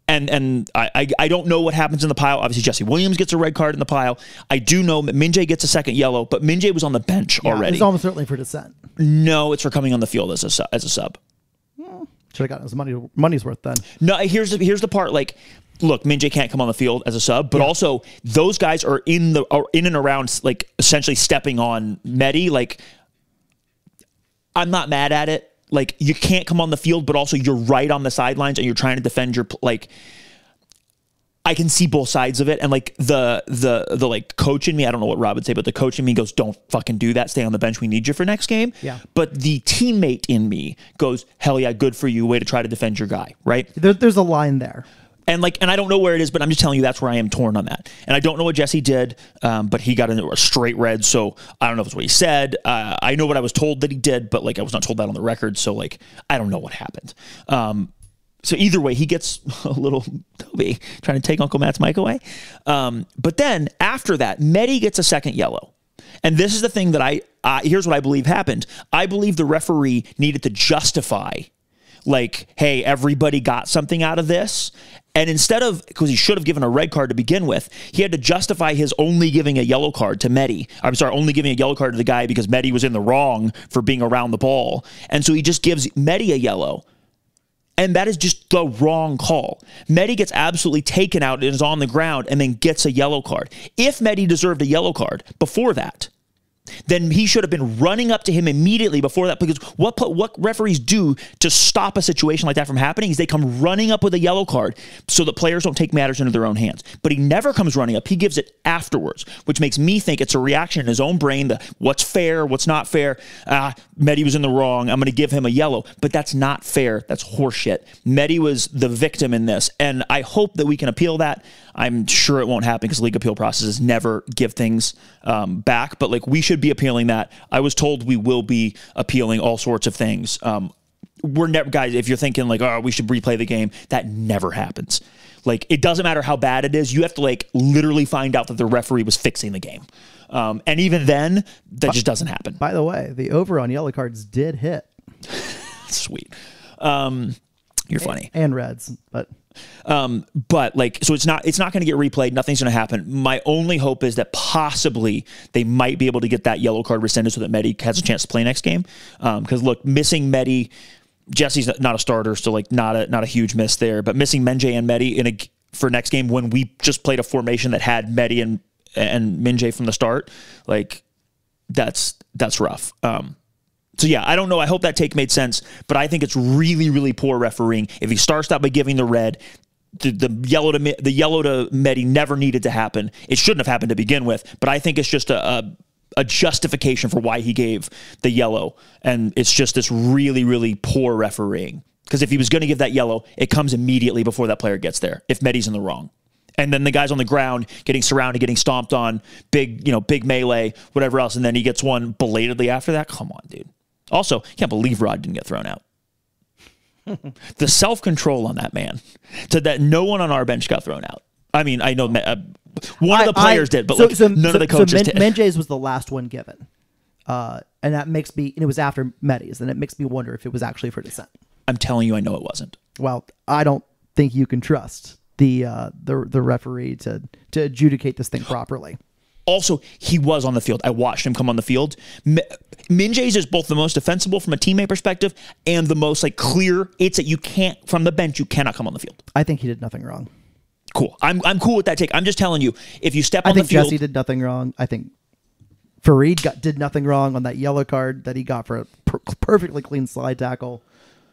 and I don't know what happens in the pile. Obviously, Jesse Williams gets a red card in the pile. I do know that Minjay gets a second yellow, but Minjay was on the bench already. It's almost certainly for dissent. No, it's for coming on the field as a sub. Should have gotten his money's worth then. No, here's the part. Like, look, Minjay can't come on the field as a sub, but also those guys are in and around, like essentially stepping on Medi. Like, I'm not mad at it. Like, you can't come on the field, but also you're right on the sidelines and you're trying to defend your, like, I can see both sides of it. And like the like coach in me, I don't know what Rob would say, but the coach in me goes, don't fucking do that. Stay on the bench. We need you for next game. Yeah. But the teammate in me goes, hell yeah, good for you. Way to try to defend your guy. Right. There's a line there. And I don't know where it is, but I'm just telling you that's where I am torn on that. And I don't know what Jesse did, but he got a straight red. So I don't know if it's what he said. I know what I was told that he did, but like I was not told that on the record. So like I don't know what happened. So either way, he gets a little Toby trying to take Uncle Matt's mic away. But then after that, Medi gets a second yellow. And this is the thing that here's what I believe happened. I believe the referee needed to justify, like, hey, everybody got something out of this. And instead of, because he should have given a red card to begin with, he had to justify his only giving a yellow card to Medi. I'm sorry, only giving a yellow card to the guy because Medi was in the wrong for being around the ball. And so he just gives Medi a yellow. And that is just the wrong call. Medi gets absolutely taken out and is on the ground and then gets a yellow card. If Medi deserved a yellow card before that, then he should have been running up to him immediately before that, because what referees do to stop a situation like that from happening is they come running up with a yellow card so that players don't take matters into their own hands. But he never comes running up. He gives it afterwards, which makes me think it's a reaction in his own brain, the what's fair, what's not fair. Medi was in the wrong. I'm going to give him a yellow. But that's not fair. That's horseshit. Medi was the victim in this. And I hope that we can appeal that. I'm sure it won't happen because league appeal processes never give things back. But like, we should be appealing that. I was told we will be appealing all sorts of things. We're never, guys, if you're thinking like, oh, we should replay the game, that never happens. Like, it doesn't matter how bad it is. You have to like literally find out that the referee was fixing the game. And even then, that just doesn't happen. By the way, the over on yellow cards did hit. Sweet. You're funny. And reds, but like, so it's not going to get replayed. Nothing's going to happen. My only hope is that possibly they might be able to get that yellow card rescinded so that Medi has a chance to play next game. Because look, missing Medi, Jesse's not a starter, so like not a huge miss there. But missing Minjay and Medi for next game when we just played a formation that had Medi and Minjay from the start, like that's rough. So yeah, I don't know. I hope that take made sense, but I think it's really, really poor refereeing. If he starts out by giving the red, the yellow to Medi never needed to happen. It shouldn't have happened to begin with, but I think it's just a justification for why he gave the yellow, and it's just this really, really poor refereeing. Because if he was going to give that yellow, it comes immediately before that player gets there, if Medi's in the wrong. And then the guy's on the ground getting surrounded, getting stomped on, big melee, whatever else, and then he gets one belatedly after that. Come on, dude. Also, can't believe Rod didn't get thrown out. The self-control on that man, to that no one on our bench got thrown out. I mean, I know one of the players did, but none of the coaches did. Menjay's was the last one given. And that makes me, and it was after Medi's, and it makes me wonder if it was actually for dissent. I'm telling you, I know it wasn't. Well, I don't think you can trust the referee to adjudicate this thing properly. Also, he was on the field. I watched him come on the field. Minjay's is both the most defensible from a teammate perspective and the most clear. It's that you can't, from the bench, you cannot come on the field. I think he did nothing wrong. Cool. I'm cool with that take. I'm just telling you, if you step on the field, I think Jesse did nothing wrong. I think Fareed did nothing wrong on that yellow card that he got for a perfectly clean slide tackle.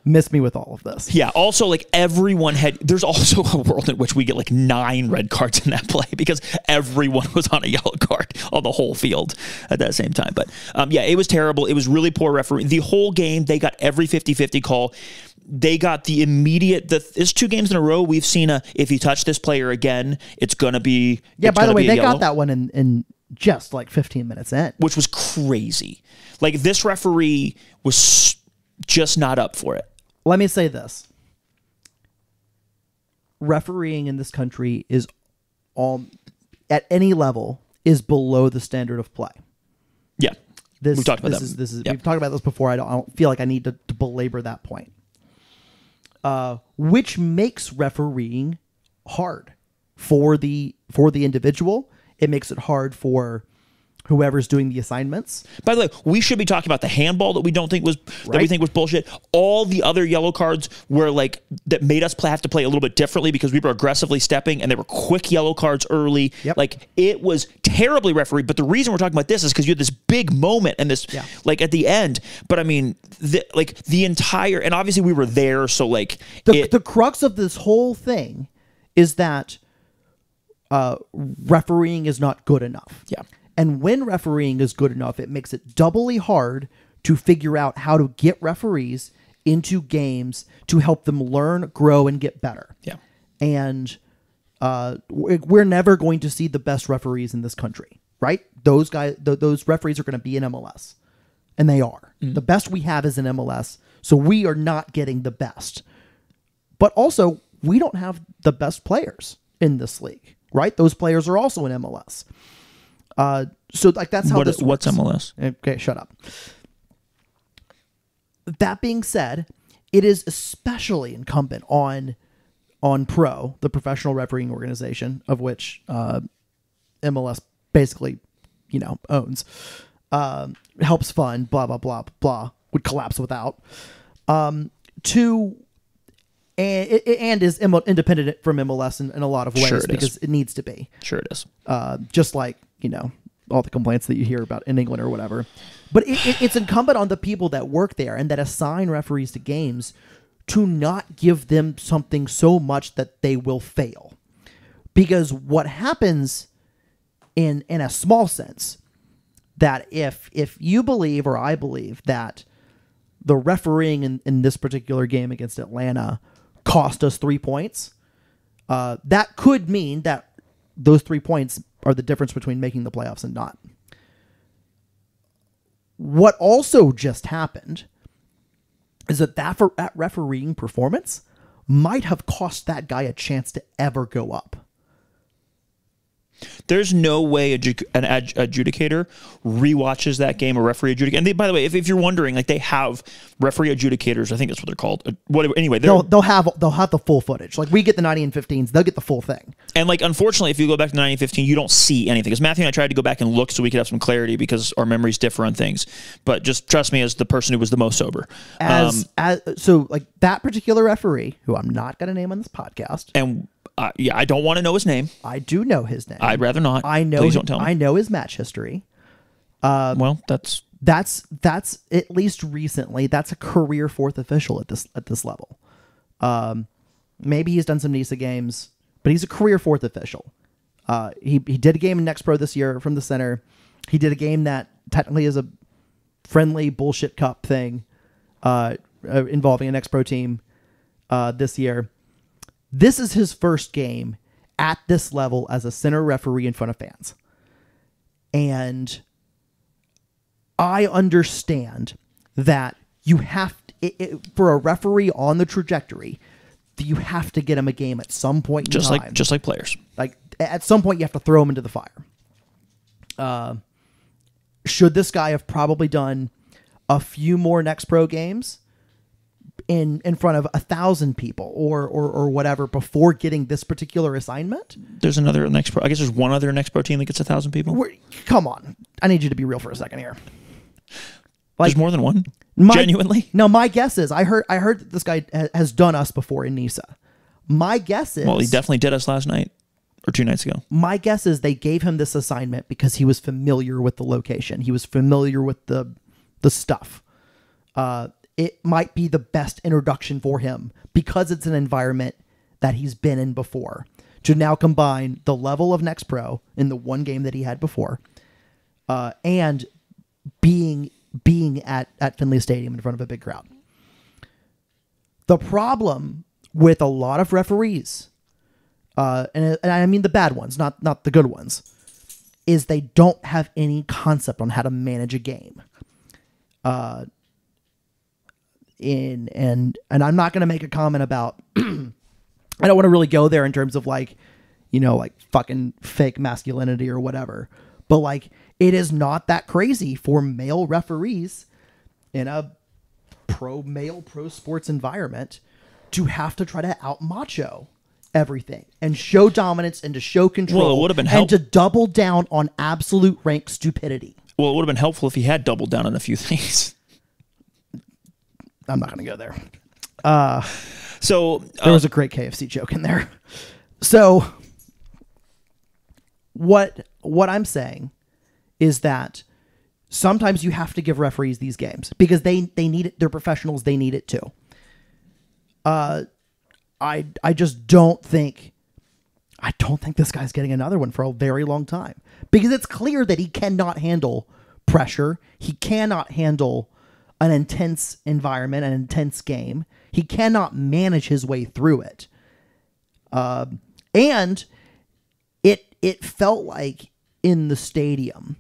Missed me with all of this. Yeah. Also, everyone there's also a world in which we get 9 red cards in that play because everyone was on a yellow card on the whole field at that same time. But yeah, it was terrible. It was really poor refereeing. The whole game, they got every 50-50 call. They got the immediate, it's 2 games in a row. We've seen if you touch this player again, it's going to be. Yeah, by the way, they got that one in just 15 minutes in. Which was crazy. This referee was just not up for it. Let me say this. Refereeing in this country is at any level is below the standard of play. Yeah. We've talked about that. We've talked about this before. I don't feel like I need to belabor that point. Which makes refereeing hard for the individual. It makes it hard for whoever's doing the assignments. By the way, we should be talking about the handball that we think was bullshit. All the other yellow cards were that made us have to play a little bit differently because we were aggressively stepping and they were quick yellow cards early. Yep. It was terribly refereed. But the reason we're talking about this is because you had this big moment and this at the end. But I mean, the entire, and obviously we were there, so the crux of this whole thing is that refereeing is not good enough. Yeah. And when refereeing is good enough, it makes it doubly hard to figure out how to get referees into games to help them learn, grow, and get better. Yeah. And we're never going to see the best referees in this country, right? Those referees are going to be in MLS. And they are. Mm-hmm. The best we have is in MLS, so we are not getting the best. But also, we don't have the best players in this league, right? Those players are also in MLS. So that's how this works. What's MLS? Okay, shut up. That being said, it is especially incumbent on Pro, the professional refereeing organization, of which MLS basically, owns, helps fund, blah, blah, blah, blah, would collapse without, and is independent from MLS in a lot of ways because it needs to be. Sure it is. Just like, all the complaints that you hear about in England or whatever. But it's incumbent on the people that work there and that assign referees to games to not give them something so much that they will fail. Because what happens in a small sense, that if you believe or I believe that the refereeing in this particular game against Atlanta cost us 3 points, that could mean that those 3 points are the difference between making the playoffs and not. What also just happened is that refereeing performance might have cost that guy a chance to ever go up. There's no way an adjudicator rewatches that game, or referee adjudicator. And by the way, if you're wondering, they have referee adjudicators. I think that's what they're called. Whatever. Anyway, they'll have the full footage. We get the 90 and 15s, they'll get the full thing. And unfortunately, if you go back to 90 and 15, you don't see anything. Because Matthew and I tried to go back and look so we could have some clarity because our memories differ on things. But just trust me, as the person who was the most sober. So that particular referee, who I'm not going to name on this podcast, and. I don't want to know his name. I do know his name. I'd rather not. I know. Please don't tell me. I know his match history. Well, that's That's at least recently, that's a career fourth official at this level. Maybe he's done some NISA games, but he's a career fourth official. He did a game in Next Pro this year from the center. He did a game that technically is a friendly bullshit cup thing involving a Next Pro team this year. This is his first game at this level as a center referee in front of fans. And I understand that you have for a referee on the trajectory, you have to get him a game at some point in time. Just like players. Like at some point you have to throw him into the fire. Should this guy have probably done a few more Next Pro games in front of 1,000 people or whatever before getting this particular assignment? There's another Next Pro. I guess there's one other Next Pro team that gets 1,000 people. Come on. I need you to be real for a second here. There's more than one? Genuinely? No, my guess is I heard that this guy has done us before in NISA. My guess is... Well, he definitely did us last night or 2 nights ago. My guess is they gave him this assignment because he was familiar with the location. He was familiar with the stuff. It might be the best introduction for him because it's an environment that he's been in before. To now combine the level of Next Pro in the one game that he had before and being at Finley Stadium in front of a big crowd. The problem with a lot of referees, and I mean the bad ones, not the good ones, is they don't have any concept on how to manage a game. And I'm not going to make a comment about, I don't want to really go there in terms of like fucking fake masculinity or whatever, but like, it is not that crazy for male referees in a male pro sports environment to have to try to out macho everything and show dominance and to show control. Well, it would have been and to double down on absolute rank stupidity. Well, it would have been helpful if he had doubled down on a few things. I'm not going to go there. So there was a great KFC joke in there. So what I'm saying is that sometimes you have to give referees these games because they need it. They're professionals. They need it too. I just don't think this guy's getting another one for a very long time because it's clear that he cannot handle pressure. He cannot handle an intense environment, an intense game. He cannot manage his way through it. And it felt like in the stadium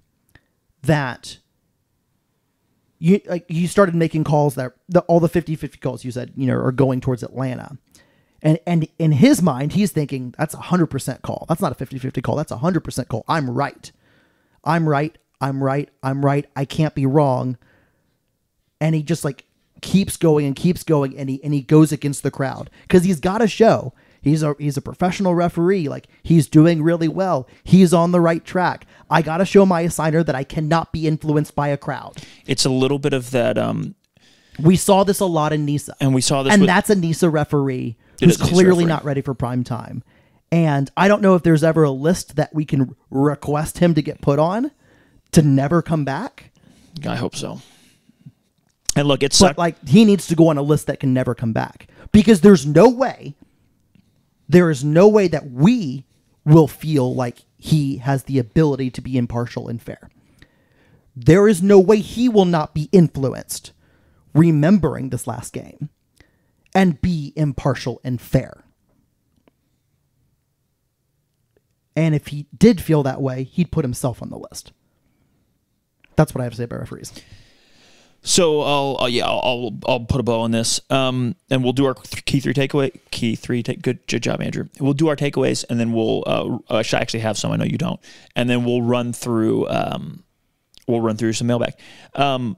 that you started making calls that all the 50-50 calls you said, are going towards Atlanta. And in his mind, he's thinking that's 100% call. That's not a 50-50 call. That's 100% call. I'm right. I'm right. I'm right. I'm right. I can't be wrong. And he just like keeps going and keeps going. And he goes against the crowd because he's got to show he's a professional referee. Like he's doing really well. He's on the right track. I got to show my assigner that I cannot be influenced by a crowd. It's a little bit of that. We saw this a lot in NISA. And we saw this. And that's a NISA referee who's clearly not ready for prime time. And I don't know if there's ever a list that we can request him to get put on to never come back. I hope so. And look, but like he needs to go on a list that can never come back because there is no way that we will feel like he has the ability to be impartial and fair. There is no way he will not be influenced remembering this last game and be impartial and fair. And if he did feel that way, he'd put himself on the list. That's what I have to say about referees. So I'll put a bow on this, and we'll do our key three. Good job, Andrew. We'll do our takeaways, and then we'll. I actually have some. I know you don't, and then we'll run through. Some mailbag. The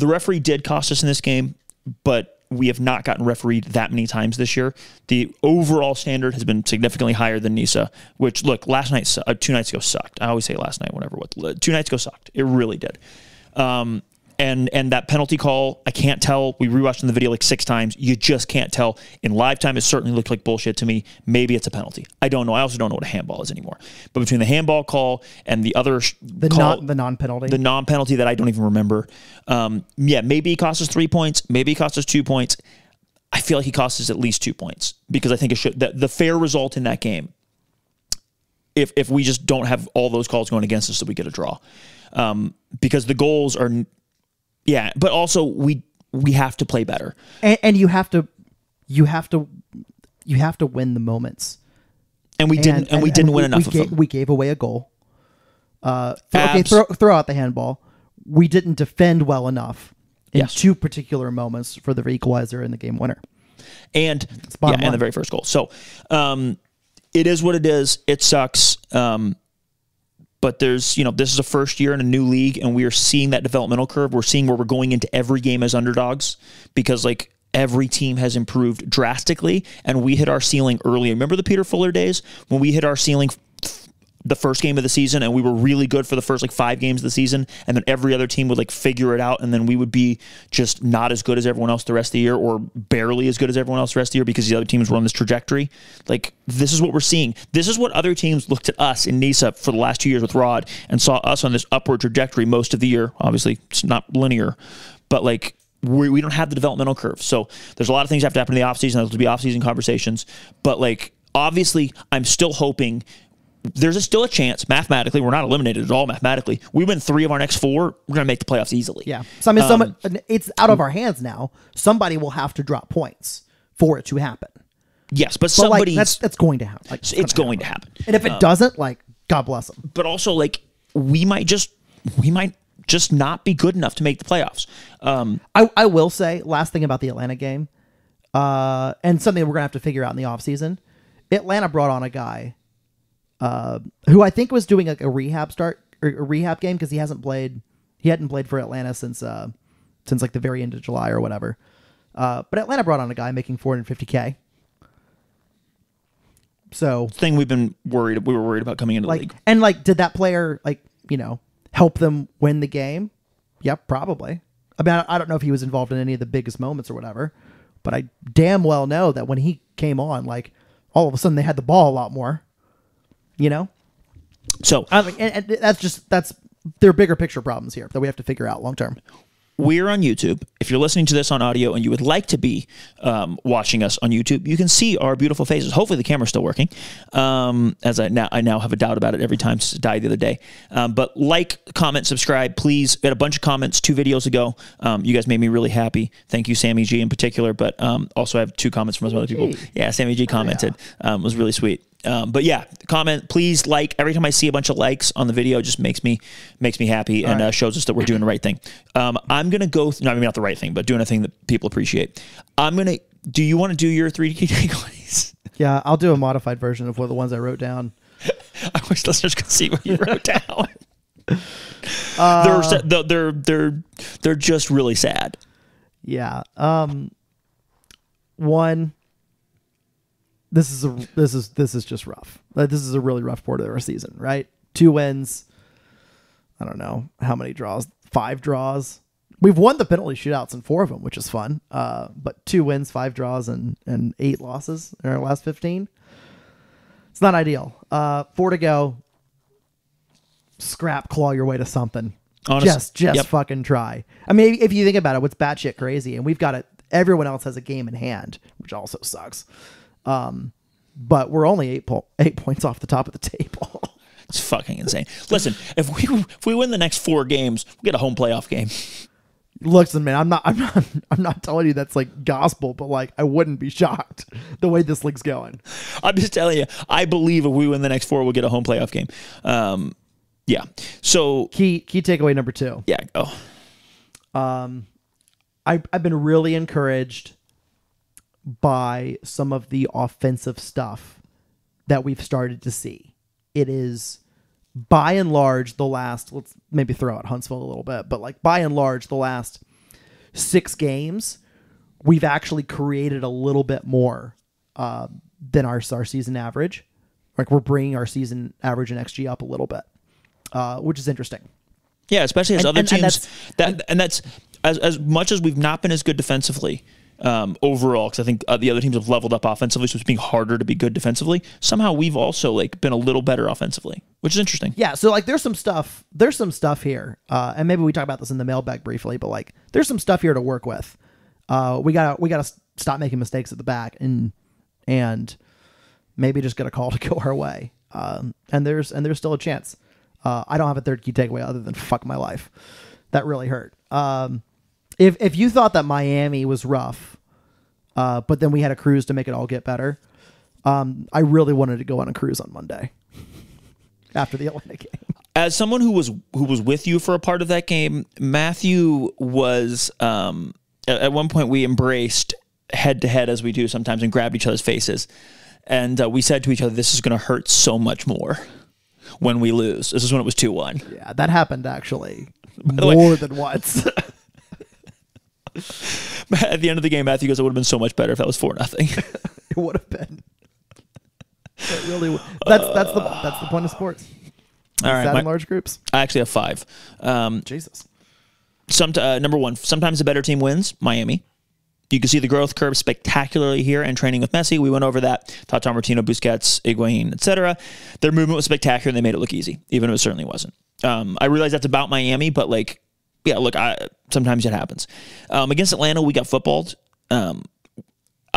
referee did cost us in this game, but we have not gotten refereed that many times this year. The overall standard has been significantly higher than NISA, which, look, 2 nights ago sucked. I always say last night, whatever. 2 nights ago sucked. It really did. And that penalty call, I can't tell. We rewatched the video like 6 times. You just can't tell. In live time, it certainly looked like bullshit to me. Maybe it's a penalty. I don't know. I also don't know what a handball is anymore. But between the handball call and the other the non-penalty, the non-penalty that I don't even remember. Maybe he cost us 3 points. Maybe he cost us 2 points. I feel like he cost us at least 2 points because I think it should. The fair result in that game, if we just don't have all those calls going against us, that we get a draw, because the goals are. Yeah, but also we have to play better, and you have to win the moments, and we didn't win enough of them. We gave away a goal. Throw out the handball. We didn't defend well enough in 2 particular moments for the equalizer and the game winner, and the very first goal. So it is what it is. It sucks. But there's, this is a first year in a new league, and we are seeing that developmental curve. We're seeing where we're going into every game as underdogs because, like, every team has improved drastically, and we hit our ceiling early. Remember the Peter Fuller days when we hit our ceiling the first game of the season, and we were really good for the first, 5 games of the season, and then every other team would, figure it out, and then we would be just not as good as everyone else the rest of the year, or barely as good as everyone else the rest of the year because the other teams were on this trajectory. This is what we're seeing. This is what other teams looked at us in NISA for the last 2 years with Rod and saw us on this upward trajectory most of the year. Obviously, it's not linear, but, we don't have the developmental curve. So there's a lot of things that have to happen in the offseason. There's to be offseason conversations. But, obviously, I'm still hoping there's still a chance mathematically. We're not eliminated at all mathematically. We win 3 of our next 4. We're going to make the playoffs easily. Yeah. So, I mean, it's out of our hands now. Somebody will have to drop points for it to happen. Yes, but somebody... that's going to happen. It's going to happen. And if it doesn't, God bless them. But also, we might just not be good enough to make the playoffs. I will say, last thing about the Atlanta game, and something we're going to have to figure out in the offseason, Atlanta brought on a guy who I think was doing a rehab game because he hadn't played for Atlanta since the very end of July or whatever. But Atlanta brought on a guy making $450K. So thing we were worried about coming into the league. And did that player help them win the game? Yep, probably. I mean, I don't know if he was involved in any of the biggest moments or whatever, but I damn well know that when he came on, all of a sudden they had the ball a lot more. So and that's there are bigger picture problems here that we have to figure out long term. We're on YouTube. If you're listening to this on audio and you would like to be watching us on YouTube, you can see our beautiful faces. Hopefully the camera's still working, as I now have a doubt about it every time since it died the other day. But comment, subscribe, please. We had a bunch of comments 2 videos ago. You guys made me really happy. Thank you, Sammy G in particular, but also I have 2 comments from some other people. Yeah, Sammy G commented. It was really sweet. But yeah, comment, please. Every time I see a bunch of likes on the video, it just makes me happy and shows us that we're doing the right thing. I'm going to go, maybe not the right thing, but doing a thing that people appreciate. Do you want to do your 3 key takeaways? Yeah, I'll do a modified version of one of the ones I wrote down. I wish listeners could see what you wrote down. They're just really sad. Yeah. One, this is just rough. This is a really rough part of our season, right? 2 wins. I don't know how many draws. 5 draws. We've won the penalty shootouts in 4 of them, which is fun. But 2 wins, 5 draws, and 8 losses in our last 15. It's not ideal. 4 to go. Scrap, claw your way to something. Honestly, just fucking try. I mean, if you think about it, what's batshit crazy, and we've got it. Everyone else has a game in hand, which also sucks. But we're only 8 points off the top of the table. It's fucking insane. Listen, if we win the next 4 games, we get a home playoff game. Listen, man, I'm not telling you that's gospel, but I wouldn't be shocked the way this league's going. I'm just telling you, I believe if we win the next 4, we'll get a home playoff game. Yeah. So key takeaway number 2. Yeah. Oh. I've been really encouraged by some of the offensive stuff that we've started to see. It is, by and large, let's maybe throw out Huntsville a little bit, but by and large, the last 6 games, we've actually created a little bit more than our season average. We're bringing our season average and XG up a little bit, which is interesting. Yeah, especially as other teams. And that's as much as we've not been as good defensively overall, because I think the other teams have leveled up offensively, so it's being harder to be good defensively. Somehow we've also like been a little better offensively, which is interesting. Yeah, so like there's some stuff here, and maybe we talk about this in the mailbag briefly, but like there's some stuff here to work with. We gotta stop making mistakes at the back and maybe just get a call to go our way. And there's still a chance. I don't have a third key takeaway other than fuck my life. That really hurt. If you thought that Miami was rough, but then we had a cruise to make it all get better, I really wanted to go on a cruise on Monday after the Atlanta game. As someone who was with you for a part of that game, Matthew was at one point we embraced head to head as we do sometimes and grabbed each other's faces, and we said to each other, "This is going to hurt so much more when we lose." This is when it was 2-1. Yeah, that happened actually more than once. At the end of the game, Matthew goes, "It would have been so much better if that was 4-0. It would have been. It really would. That's the point of sports. All right, in large groups. I actually have 5. Jesus. Number 1, sometimes the better team wins. Miami. You can see the growth curve spectacularly here and training with Messi. We went over that. Tata Martino, Busquets, Higuain, etc. Their movement was spectacular and they made it look easy, even if it certainly wasn't. I realize that's about Miami, but like, yeah, look, sometimes it happens. Against Atlanta, we got footballed.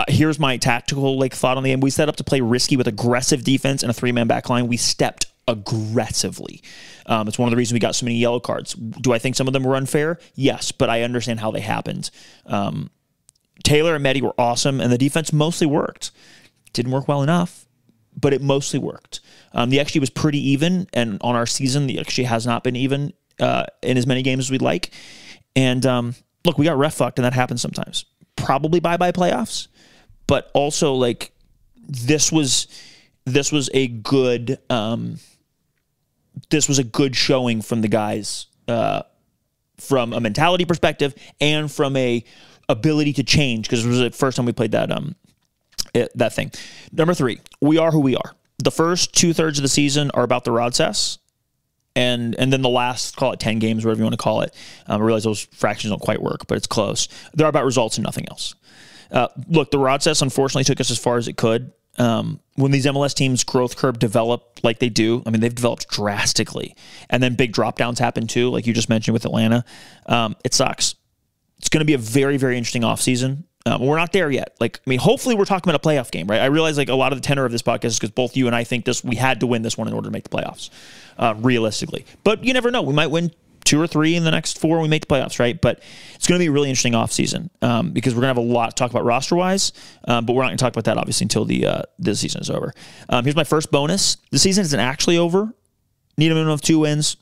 Here's my tactical thought on the game. We set up to play risky with aggressive defense and a 3-man back line. We stepped aggressively. It's one of the reasons we got so many yellow cards. Do I think some of them were unfair? Yes, but I understand how they happened. Taylor and Mehdi were awesome, and the defense mostly worked. Didn't work well enough, but it mostly worked. The XG was pretty even, and on our season, the XG has not been even in as many games as we'd like. And look, we got ref fucked, and that happens sometimes. Probably bye-bye playoffs, but also this was a good showing from the guys from a mentality perspective and from a ability to change, because it was the first time we played that thing. Number 3, we are who we are. The first 2/3 of the season are about the Rod Cess, and then the last, call it 10 games, whatever you want to call it. I realize those fractions don't quite work, but it's close. They're about results and nothing else. Look, the Rod Cess unfortunately took us as far as it could. When these MLS teams' growth curve develop like they do, I mean, they've developed drastically. And then big drop downs happen too, like you just mentioned with Atlanta. It sucks. It's going to be a very, very interesting offseason. We're not there yet. Hopefully we're talking about a playoff game, right? I realize a lot of the tenor of this podcast is because both you and I think we had to win this one in order to make the playoffs, realistically. But you never know. We might win 2 or 3 in the next 4 when we make the playoffs, right? But it's going to be a really interesting offseason because we're going to have a lot to talk about roster-wise, but we're not going to talk about that, obviously, until this season is over. Here's my first bonus. The season isn't actually over. Need a minimum of 2 wins.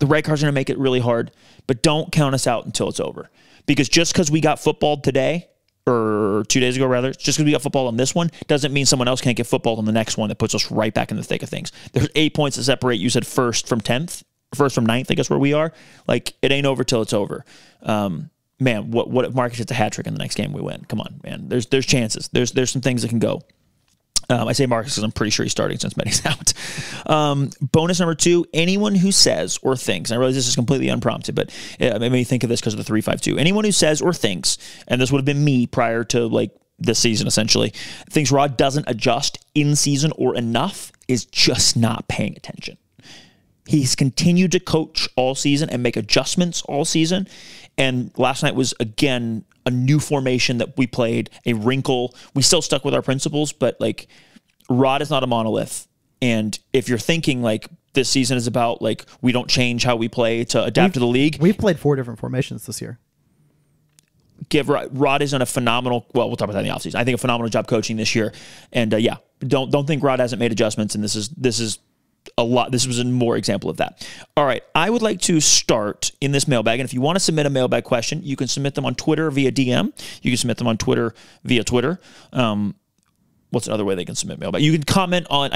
The red card's going to make it really hard, but don't count us out until it's over. Because just because we got footballed today, or 2 days ago rather, just because we got footballed on this one, doesn't mean someone else can't get footballed on the next one that puts us right back in the thick of things. There's 8 points that separate, you said, first from 10th, first from 9th, I guess, where we are. It ain't over till it's over. Man, what if Marcus hits a hat trick in the next game we win? Come on, man. There's chances. There's some things that can go. I say Marcus because I'm pretty sure he's starting since Mehdi's out. Bonus number 2, anyone who says or thinks, and I realize this is completely unprompted, but it made me think of this because of the 3-5-2. Anyone who says or thinks, and this would have been me prior to this season essentially, thinks Rod doesn't adjust in season or enough is just not paying attention. He's continued to coach all season and make adjustments all season. And last night was, again, a new formation that we played, a wrinkle. We still stuck with our principles, but Rod is not a monolith. And if you're thinking this season is about we don't change how we play to adapt to the league. We've played 4 different formations this year. Rod has done a phenomenal, well, we'll talk about that in the offseason. I think a phenomenal job coaching this year. And yeah, don't think Rod hasn't made adjustments. And this is a lot. This was a more example of that. All right. I would like to start in this mailbag. And if you want to submit a mailbag question, you can submit them on Twitter via DM. You can submit them on Twitter via Twitter. What's another way they can submit mailbag? You can comment on,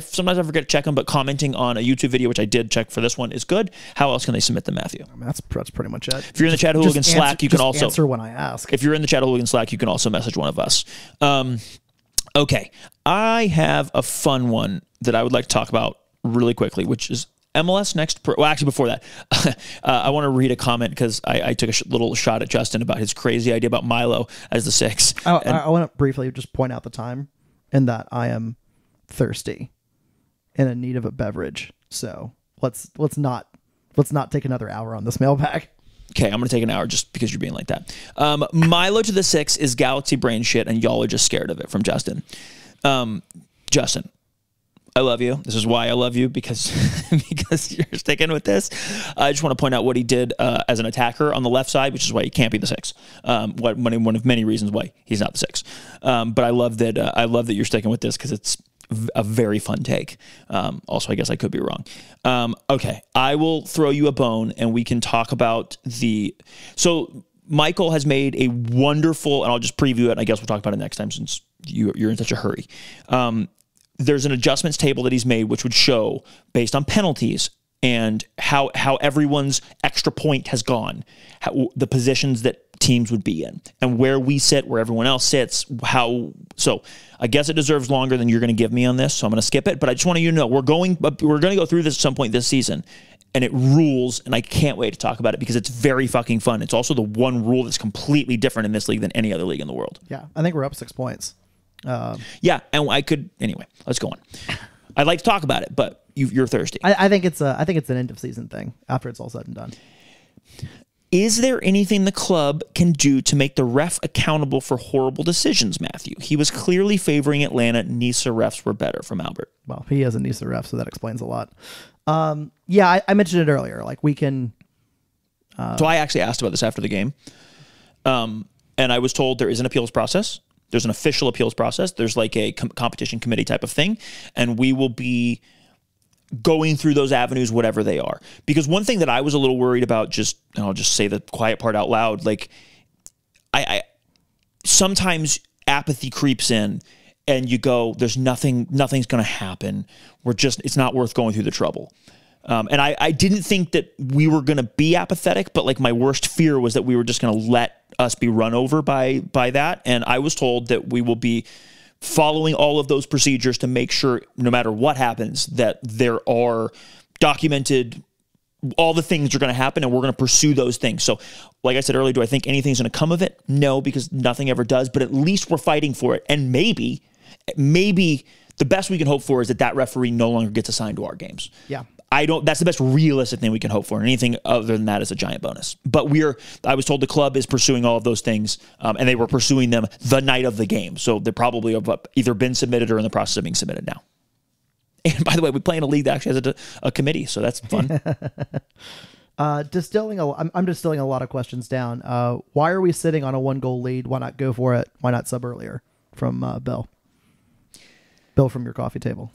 sometimes I forget to check them, but commenting on a YouTube video, which I did check for this one, is good. How else can they submit them, Matthew? I mean, that's pretty much it. If you're in the Chat Hooligan Slack, you can also answer when I ask. If you're in the Chat Hooligan Slack, you can also message one of us. Okay. I have a fun one that I would like to talk about really quickly, which is MLS Next Pro. Well, actually, before that, I want to read a comment because I took a little shot at Justin about his crazy idea about Milo as the 6. I want to briefly just point out the time and that I am thirsty and in need of a beverage. So let's not take another hour on this mailbag. Okay, I'm going to take an hour just because you're being like that. Milo to the 6 is galaxy brain shit, and y'all are just scared of it, from Justin. Justin, I love you. This is why I love you, because because you're sticking with this. I just want to point out what he did as an attacker on the left side, which is why he can't be the 6. One of many reasons why he's not the 6. But I love that. I love that you're sticking with this because it's a very fun take. Also, I guess I could be wrong. Okay, I will throw you a bone, and we can talk about So Michael has made a wonderful, and I'll just preview it, and I guess we'll talk about it next time since you're in such a hurry. There's an adjustments table that he's made, which would show, based on penalties and how everyone's extra point has gone, the positions that teams would be in, and where we sit, where everyone else sits. So I guess it deserves longer than you're going to give me on this, so I'm going to skip it. But I just want you to know we're going to go through this at some point this season, and it rules, and I can't wait to talk about it because it's very fucking fun. It's also the one rule that's completely different in this league than any other league in the world. Yeah, I think we're up 6 points. Yeah, and anyway. Let's go on. I'd like to talk about it, but you're thirsty. I think it's an end of season thing after it's all said and done. Is there anything the club can do to make the ref accountable for horrible decisions, Matthew? He was clearly favoring Atlanta. NISA refs were better, from Albert. Well, he is a NISA ref, so that explains a lot. Yeah, I mentioned it earlier. Like, we can... So I actually asked about this after the game. And I was told there is an appeals process. There's an official appeals process. There's like a competition committee type of thing. And we will be going through those avenues, whatever they are. Because one thing that I was a little worried about, and I'll just say the quiet part out loud, like I sometimes apathy creeps in and you go, nothing's going to happen. It's not worth going through the trouble. And I didn't think that we were going to be apathetic, but like my worst fear was that we were just going to let us be run over by that. And I was told that we will be following all of those procedures to make sure no matter what happens that there are documented, all the things are going to happen, and we're going to pursue those things. So like I said earlier, do I think anything's going to come of it? No, because nothing ever does, but at least we're fighting for it. And maybe the best we can hope for is that referee no longer gets assigned to our games. Yeah. That's the best realistic thing we can hope for. And anything other than that is a giant bonus. But I was told the club is pursuing all of those things, and they were pursuing them the night of the game. So they probably have either been submitted or in the process of being submitted now. And by the way, we play in a league that actually has a committee, so that's fun. I'm distilling a lot of questions down. Why are we sitting on a 1-goal lead? Why not go for it? Why not sub earlier? From Bill. Bill from your coffee table.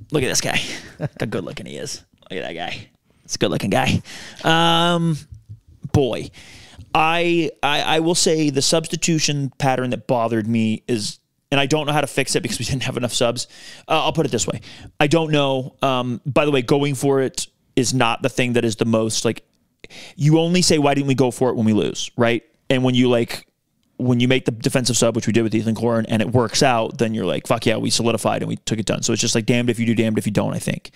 Look at this guy. How good looking he is. Look at that guy. It's a good looking guy. Boy, I will say the substitution pattern that bothered me is, and I don't know how to fix it because we didn't have enough subs. I'll put it this way. I don't know. By the way, going for it is not the thing that is the most, like, you only say, why didn't we go for it when we lose, right? And when you make the defensive sub, which we did with Ethan Corin, and it works out, then you're like, fuck yeah, we solidified and we took it done. So it's just like, damned if you do, damned if you don't, I think.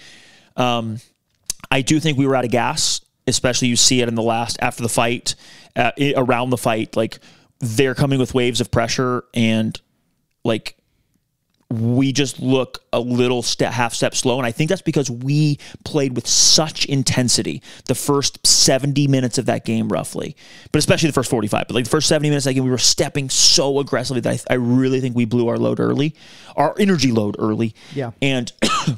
I do think we were out of gas, especially you see it in the last, after the fight, around the fight, like they're coming with waves of pressure, and like we just look a little half step slow. And I think that's because we played with such intensity the first 70 minutes of that game, roughly, but especially the first 45. But like the first 70 minutes of that game, we were stepping so aggressively that I really think we blew our energy load early. Yeah. And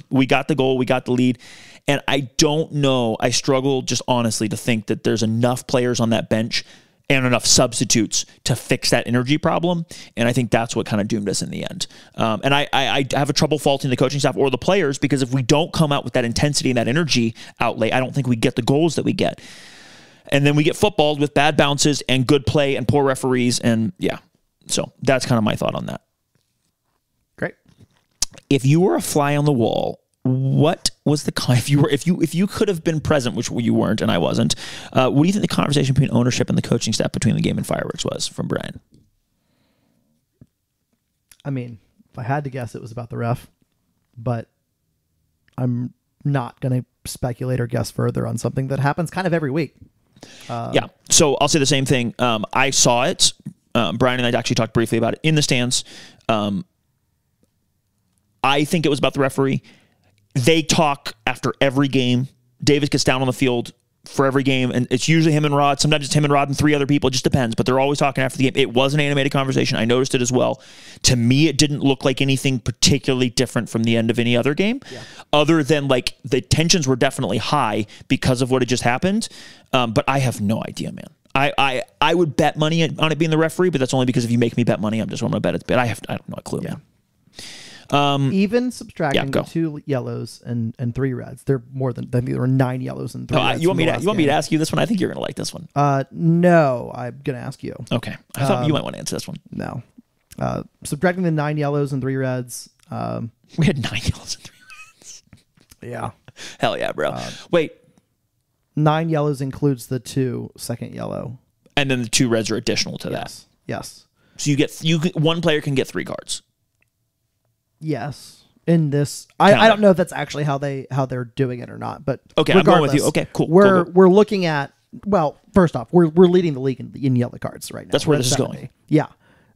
we got the goal, we got the lead. And I don't know, I struggle just honestly to think that there's enough players on that bench and enough substitutes to fix that energy problem. And I think that's what kind of doomed us in the end. And I have a trouble faulting the coaching staff or the players, because if we don't come out with that intensity and that energy outlay, I don't think we get the goals that we get. And then we get footballed with bad bounces and good play and poor referees. And yeah, so that's kind of my thought on that. Great. If you were a fly on the wall, what was if you could have been present, which you weren't and I wasn't, what do you think the conversation between ownership and the coaching staff between the game and fireworks was, from Brian? I mean, if I had to guess, it was about the ref, but I'm not going to speculate or guess further on something that happens kind of every week. Yeah. So I'll say the same thing. I saw it. Brian and I actually talked briefly about it in the stands. I think it was about the referee. They talk after every game. Davis gets down on the field for every game, and it's usually him and Rod. Sometimes it's him and Rod and 3 other people. It just depends, but they're always talking after the game. It was an animated conversation. I noticed it as well. To me, it didn't look like anything particularly different from the end of any other game, other than like the tensions were definitely high because of what had just happened. But I have no idea, man. I would bet money on it being the referee, but that's only because if you make me bet money, I'm just going to bet it's. But I don't know a clue, man. Even subtracting the 2 yellows and 3 reds, there more than I think there were 9 yellows and 3 reds. You want me to ask you this one? I think you're gonna like this one. No, I'm gonna ask you. Okay, I thought you might want to answer this one. No, subtracting the 9 yellows and 3 reds. We had 9 yellows and 3 reds. Yeah, hell yeah, bro. Wait, 9 yellows includes the 2 second yellow, and then the 2 reds are additional to that. Yes. So one player can get 3 cards. Yes. In this, I don't know if that's actually how they're doing it or not, but okay, I'm going with you. Okay, cool. We're looking at, well, first off, we're leading the league in yellow cards right now. That's where this is going. Yeah,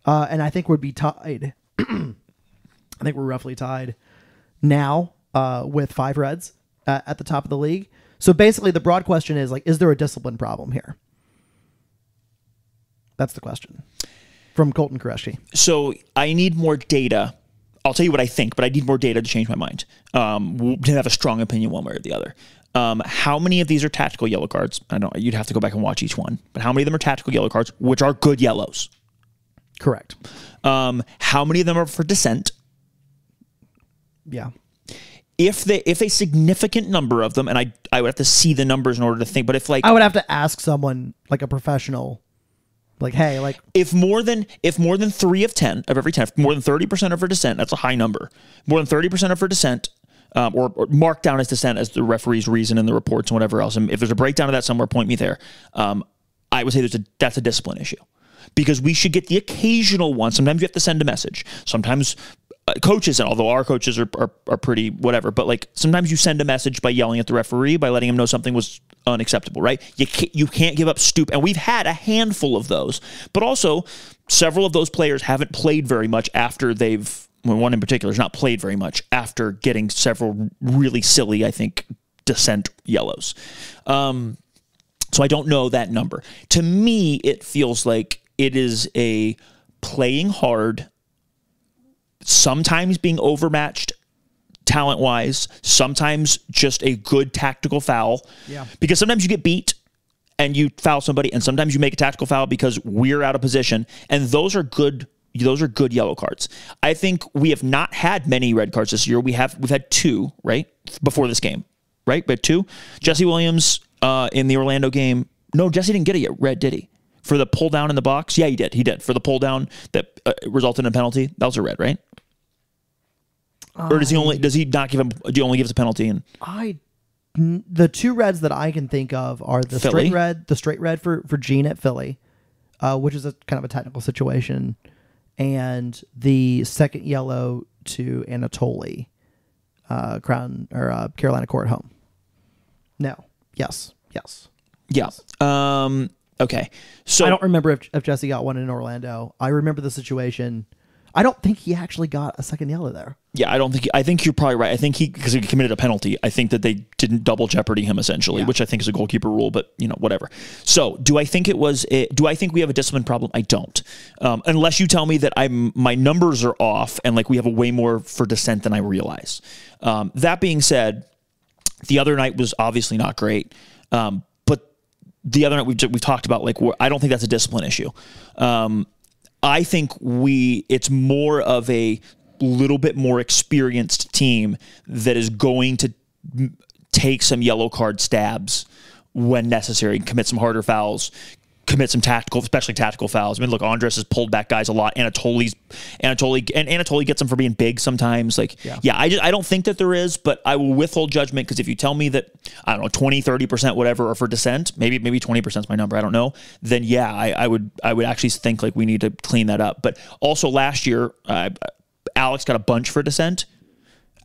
and I think we'd be tied. I think we're roughly tied now with 5 reds at the top of the league. So basically, the broad question is like, is there a discipline problem here? That's the question from Colton Koreshi. So I need more data. I'll tell you what I think, but I need more data to change my mind. To have a strong opinion one way or the other. How many of these are tactical yellow cards? I know you'd have to go back and watch each one, but how many of them are tactical yellow cards, which are good yellows? Correct. How many of them are for dissent? Yeah. If a significant number of them, and I would have to see the numbers in order to think, but if like I would have to ask someone like a professional. Like, hey, like if more than 3 of 10 of every 10, if more than 30% are for dissent, that's a high number. More than 30% are for dissent, or marked down as dissent as the referee's reason in the reports and whatever else. And if there's a breakdown of that somewhere, point me there. I would say that's a discipline issue, because we should get the occasional one. Sometimes you have to send a message. Sometimes coaches, and although our coaches are pretty whatever, but like sometimes you send a message by yelling at the referee, by letting him know something was unacceptable, right? You can't give up stupid, and we've had a handful of those, but also several of those players haven't played very much after one in particular has not played very much after getting several really silly, I think, dissent yellows. So I don't know that number. To me, it feels like it is a playing hard, sometimes being overmatched talent-wise, sometimes just a good tactical foul. Yeah. Because sometimes you get beat and you foul somebody, and sometimes you make a tactical foul because we're out of position, and those are good yellow cards. I think we have not had many red cards this year. We've had 2, right? Before this game, right? We had 2. Jesse Williams in the Orlando game. No, Jesse didn't get a red, did he? For the pull down in the box? Yeah, he did. He did. For the pull down that resulted in a penalty. That was a red, right? Or does he not give him? Do you only give us a penalty? And the 2 reds that I can think of are the Philly? straight red for Gene at Philly, which is a kind of a technical situation, and the second yellow to Anatoly, Carolina Court home. No. Yes. Yeah. Okay. So I don't remember if Jesse got one in Orlando. I remember the situation. I don't think he actually got a second yellow there. Yeah, I think you're probably right. I think because he committed a penalty, I think that they didn't double jeopardy him essentially, which I think is a goalkeeper rule, but whatever. So do I think we have a discipline problem? I don't. Unless you tell me that my numbers are off and like we have a way more for dissent than I realize. That being said, the other night was obviously not great. But the other night we've talked about, like, I don't think that's a discipline issue. I think it's more of a little bit more experienced team that is going to take some yellow card stabs when necessary, commit some harder fouls, commit some especially tactical fouls. I mean, look, Andres has pulled back guys a lot. Anatoly gets them for being big sometimes. Like, I don't think that there is, but I will withhold judgment, because if you tell me that, I don't know, 20, 30%, whatever, are for dissent, maybe 20% is my number, I don't know, then I would actually think like we need to clean that up. But also last year, Alex got a bunch for dissent.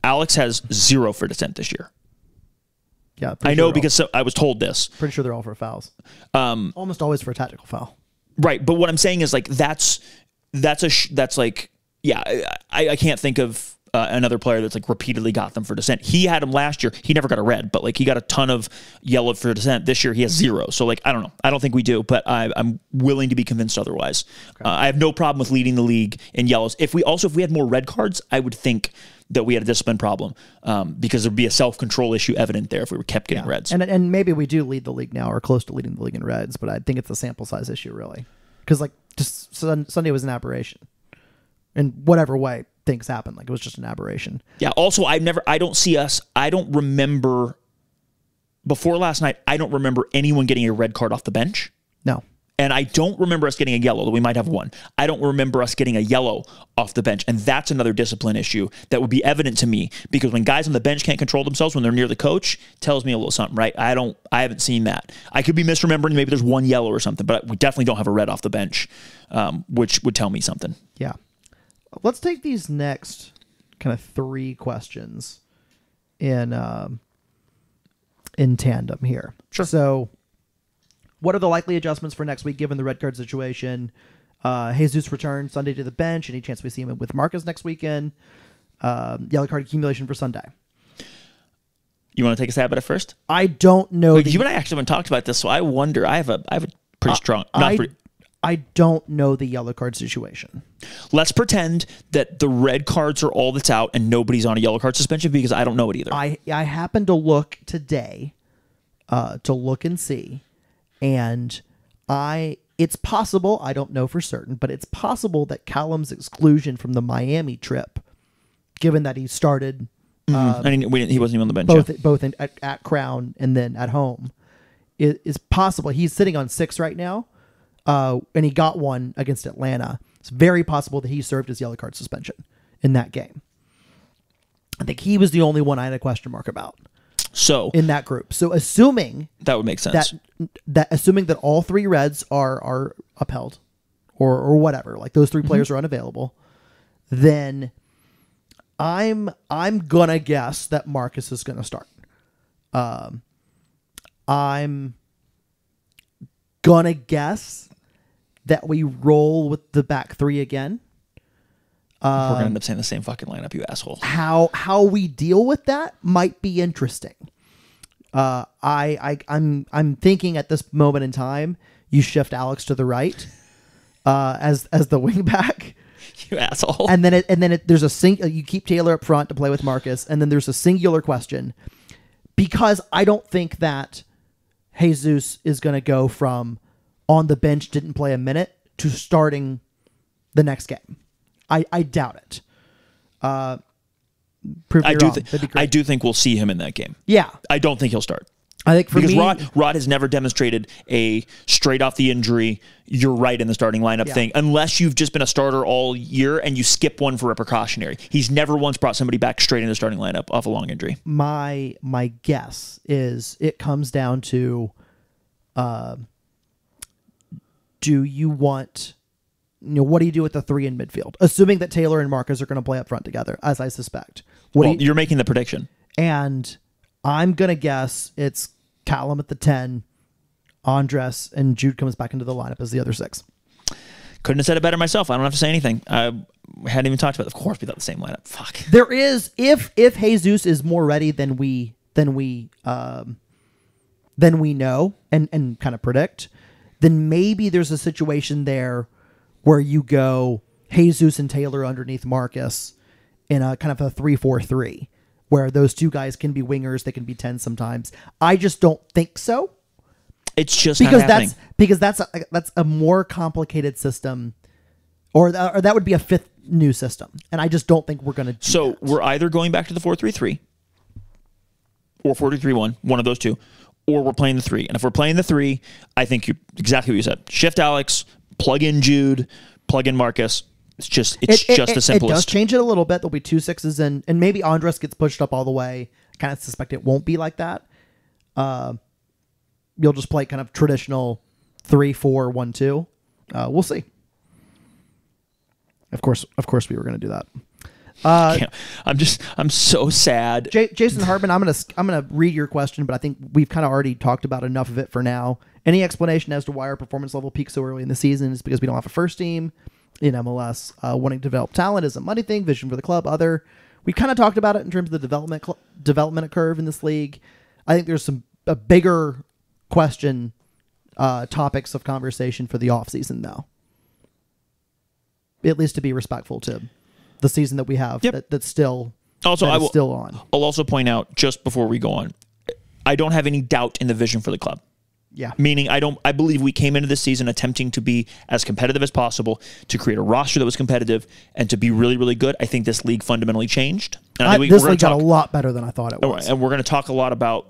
Alex has 0 for dissent this year. Yeah, I know because I was told this. Pretty sure they're all for fouls. Almost always for a tactical foul. Right, but what I'm saying is like that's like, yeah, I can't think of another player that's like repeatedly got them for dissent. He had him last year. He never got a red, but like he got a ton of yellow for dissent. This year he has 0. So like I don't know. I don't think we do, but I'm willing to be convinced otherwise. Okay. I have no problem with leading the league in yellows. If we had more red cards, I would think that we had a discipline problem because there'd be a self-control issue evident there if we kept getting reds. And maybe we do lead the league now or close to leading the league in reds, but I think it's a sample size issue really. Because like just Sunday was an aberration in whatever way things happen. Like it was just an aberration. Yeah. Also, I don't remember before last night. I don't remember anyone getting a red card off the bench. No. And I don't remember us getting a yellow, though we might have one. I don't remember us getting a yellow off the bench. And that's another discipline issue that would be evident to me because when guys on the bench can't control themselves when they're near the coach, tells me a little something, right? I haven't seen that. I could be misremembering. Maybe there's one yellow or something, but we definitely don't have a red off the bench, which would tell me something. Yeah. Let's take these next kind of 3 questions in tandem here. Sure. So, what are the likely adjustments for next week given the red card situation? Jesus return Sunday to the bench. Any chance we see him with Marcus next weekend? Yellow card accumulation for Sunday. You want to take a stab at it first? I don't know. You and I actually haven't talked about this, so I wonder. I have a pretty strong. I don't know the yellow card situation. Let's pretend that the red cards are all that's out and nobody's on a yellow card suspension because I don't know it either. I happened to look today to look and see, and it's possible, I don't know for certain, but it's possible that Callum's exclusion from the Miami trip, given that he started he wasn't even on the bench. Both at Crown and then at home, is possible. He's sitting on 6 right now. And he got one against Atlanta. It's very possible that he served his yellow card suspension in that game. I think he was the only one I had a question mark about. So in that group. So assuming that would make sense. That assuming that all 3 reds are upheld or whatever, like those 3 players are unavailable, then I'm gonna guess that Marcus is gonna start. I'm gonna guess that we roll with the back 3 again. We're gonna end up saying the same fucking lineup, you asshole. How we deal with that might be interesting. I'm thinking at this moment in time, you shift Alex to the right, as the wing back. You asshole. And then there's you keep Taylor up front to play with Marcus, and then there's a singular question, because I don't think that Jesus is going to go from on the bench, didn't play a minute, to starting the next game. I doubt it. Prove me wrong. That'd be great. I do think we'll see him in that game. Yeah. I don't think he'll start. I think for because me, Rod has never demonstrated a straight off the injury, you're right in the starting lineup thing, unless you've just been a starter all year and you skip one for a precautionary. He's never once brought somebody back straight in the starting lineup off a long injury. My guess is it comes down to, do you want, what do you do with the 3 in midfield? Assuming that Taylor and Marcus are going to play up front together, as I suspect. You're making the prediction. And I'm going to guess it's Callum at the 10, Andres, and Jude comes back into the lineup as the other 6. Couldn't have said it better myself. I don't have to say anything. We hadn't even talked about it. Of course we thought the same lineup. Fuck. There is, if Jesus is more ready than we know and kind of predict, then maybe there's a situation there where you go Jesus and Taylor underneath Marcus in a kind of a 3-4-3, where those 2 guys can be wingers, they can be 10 sometimes. I just don't think so. It's just not happening. Because that's a more complicated system, or that would be a 5th new system, and I just don't think we're going to do So that. We're either going back to the 4-3-3 or 4-2-3-1, one of those 2, or we're playing the 3. And if we're playing the 3, I think exactly what you said. Shift Alex, plug in Jude, plug in Marcus. It's just the simplest. It does change it a little bit. There'll be 2 6s in, and maybe Andres gets pushed up all the way. I kind of suspect it won't be like that. You'll just play kind of traditional 3-4-1-2. We'll see. Of course we were going to do that. I'm so sad. Jason Hartman, I'm gonna read your question, but I think we've kind of already talked about enough of it for now. Any explanation as to why our performance level peaks so early in the season is because we don't have a first team in MLS. Wanting to develop talent is a money thing, vision for the club, other. We kind of talked about it in terms of the development curve in this league. I think there's a bigger question, topics of conversation for the offseason, though. At least to be respectful to the season that we have that's still still on. I'll also point out, just before we go on, I don't have any doubt in the vision for the club. Yeah. Meaning I believe we came into this season attempting to be as competitive as possible, to create a roster that was competitive, and to be really, really good. I think this league fundamentally changed. And this league got a lot better than I thought it was. And we're going to talk a lot about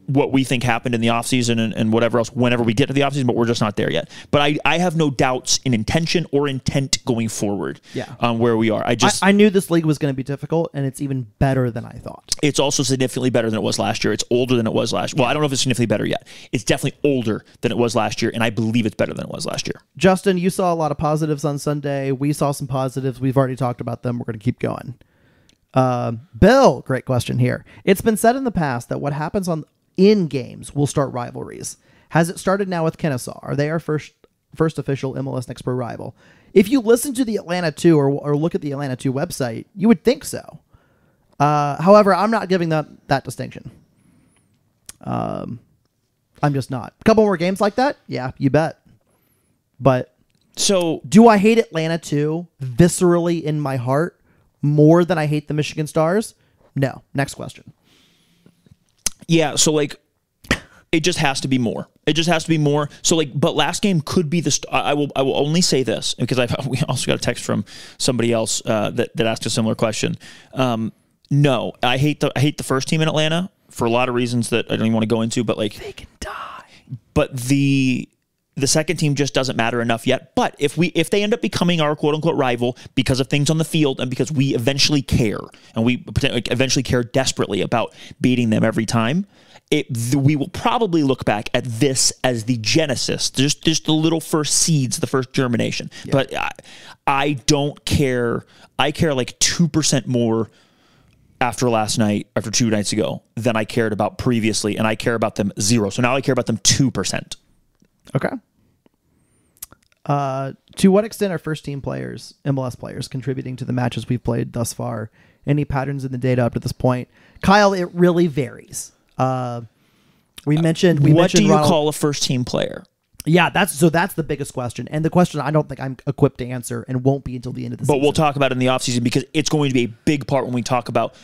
what we think happened in the offseason and whatever else whenever we get to the offseason, but we're just not there yet. But I have no doubts in intention or intent going forward on where we are. I knew this league was going to be difficult, and it's even better than I thought. It's also significantly better than it was last year. It's older than it was last year. Well, I don't know if it's significantly better yet. It's definitely older than it was last year, and I believe it's better than it was last year. Justin, you saw a lot of positives on Sunday. We saw some positives. We've already talked about them. We're going to keep going. Bill, great question here. It's been said in the past that what happens in games will start rivalries. Has it started now with Kennesaw? Are they our first official MLS Next Pro rival? If you listen to the Atlanta 2 or look at the Atlanta 2 website, you would think so. However, I'm not giving that distinction. I'm just not. A couple more games like that? Yeah, you bet. But so do I hate Atlanta 2 viscerally in my heart more than I hate the Michigan Stars? No. Next question. Yeah, so like, it just has to be more. It just has to be more. So like, but last game could be the. I will only say this because we also got a text from somebody else that asked a similar question. No, I hate the first team in Atlanta for a lot of reasons that I don't even want to go into. But like, they can die. But the second team just doesn't matter enough yet. But if they end up becoming our quote unquote rival because of things on the field and because we eventually care and we eventually care desperately about beating them every time, we will probably look back at this as the genesis, just the little first seeds, the first germination. Yeah. But I don't care. I care like 2% more after 2 nights ago, than I cared about previously, and I care about them 0. So now I care about them 2%. Okay. To what extent are first-team players, MLS players, contributing to the matches we've played thus far? Any patterns in the data up to this point? Kyle, it really varies. We mentioned what do you Ronald, call a first-team player? Yeah, that's the biggest question, and the question I don't think I'm equipped to answer, and won't be until the end of the season. But we'll talk about it in the offseason because it's going to be a big part when we talk about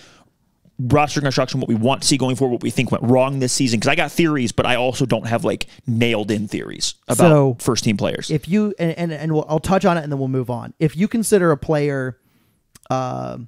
roster construction, what we want to see going forward, what we think went wrong this season. Because I got theories, but I also don't have like nailed in theories about first team players. If you and I'll touch on it and then we'll move on. If you consider a player, no,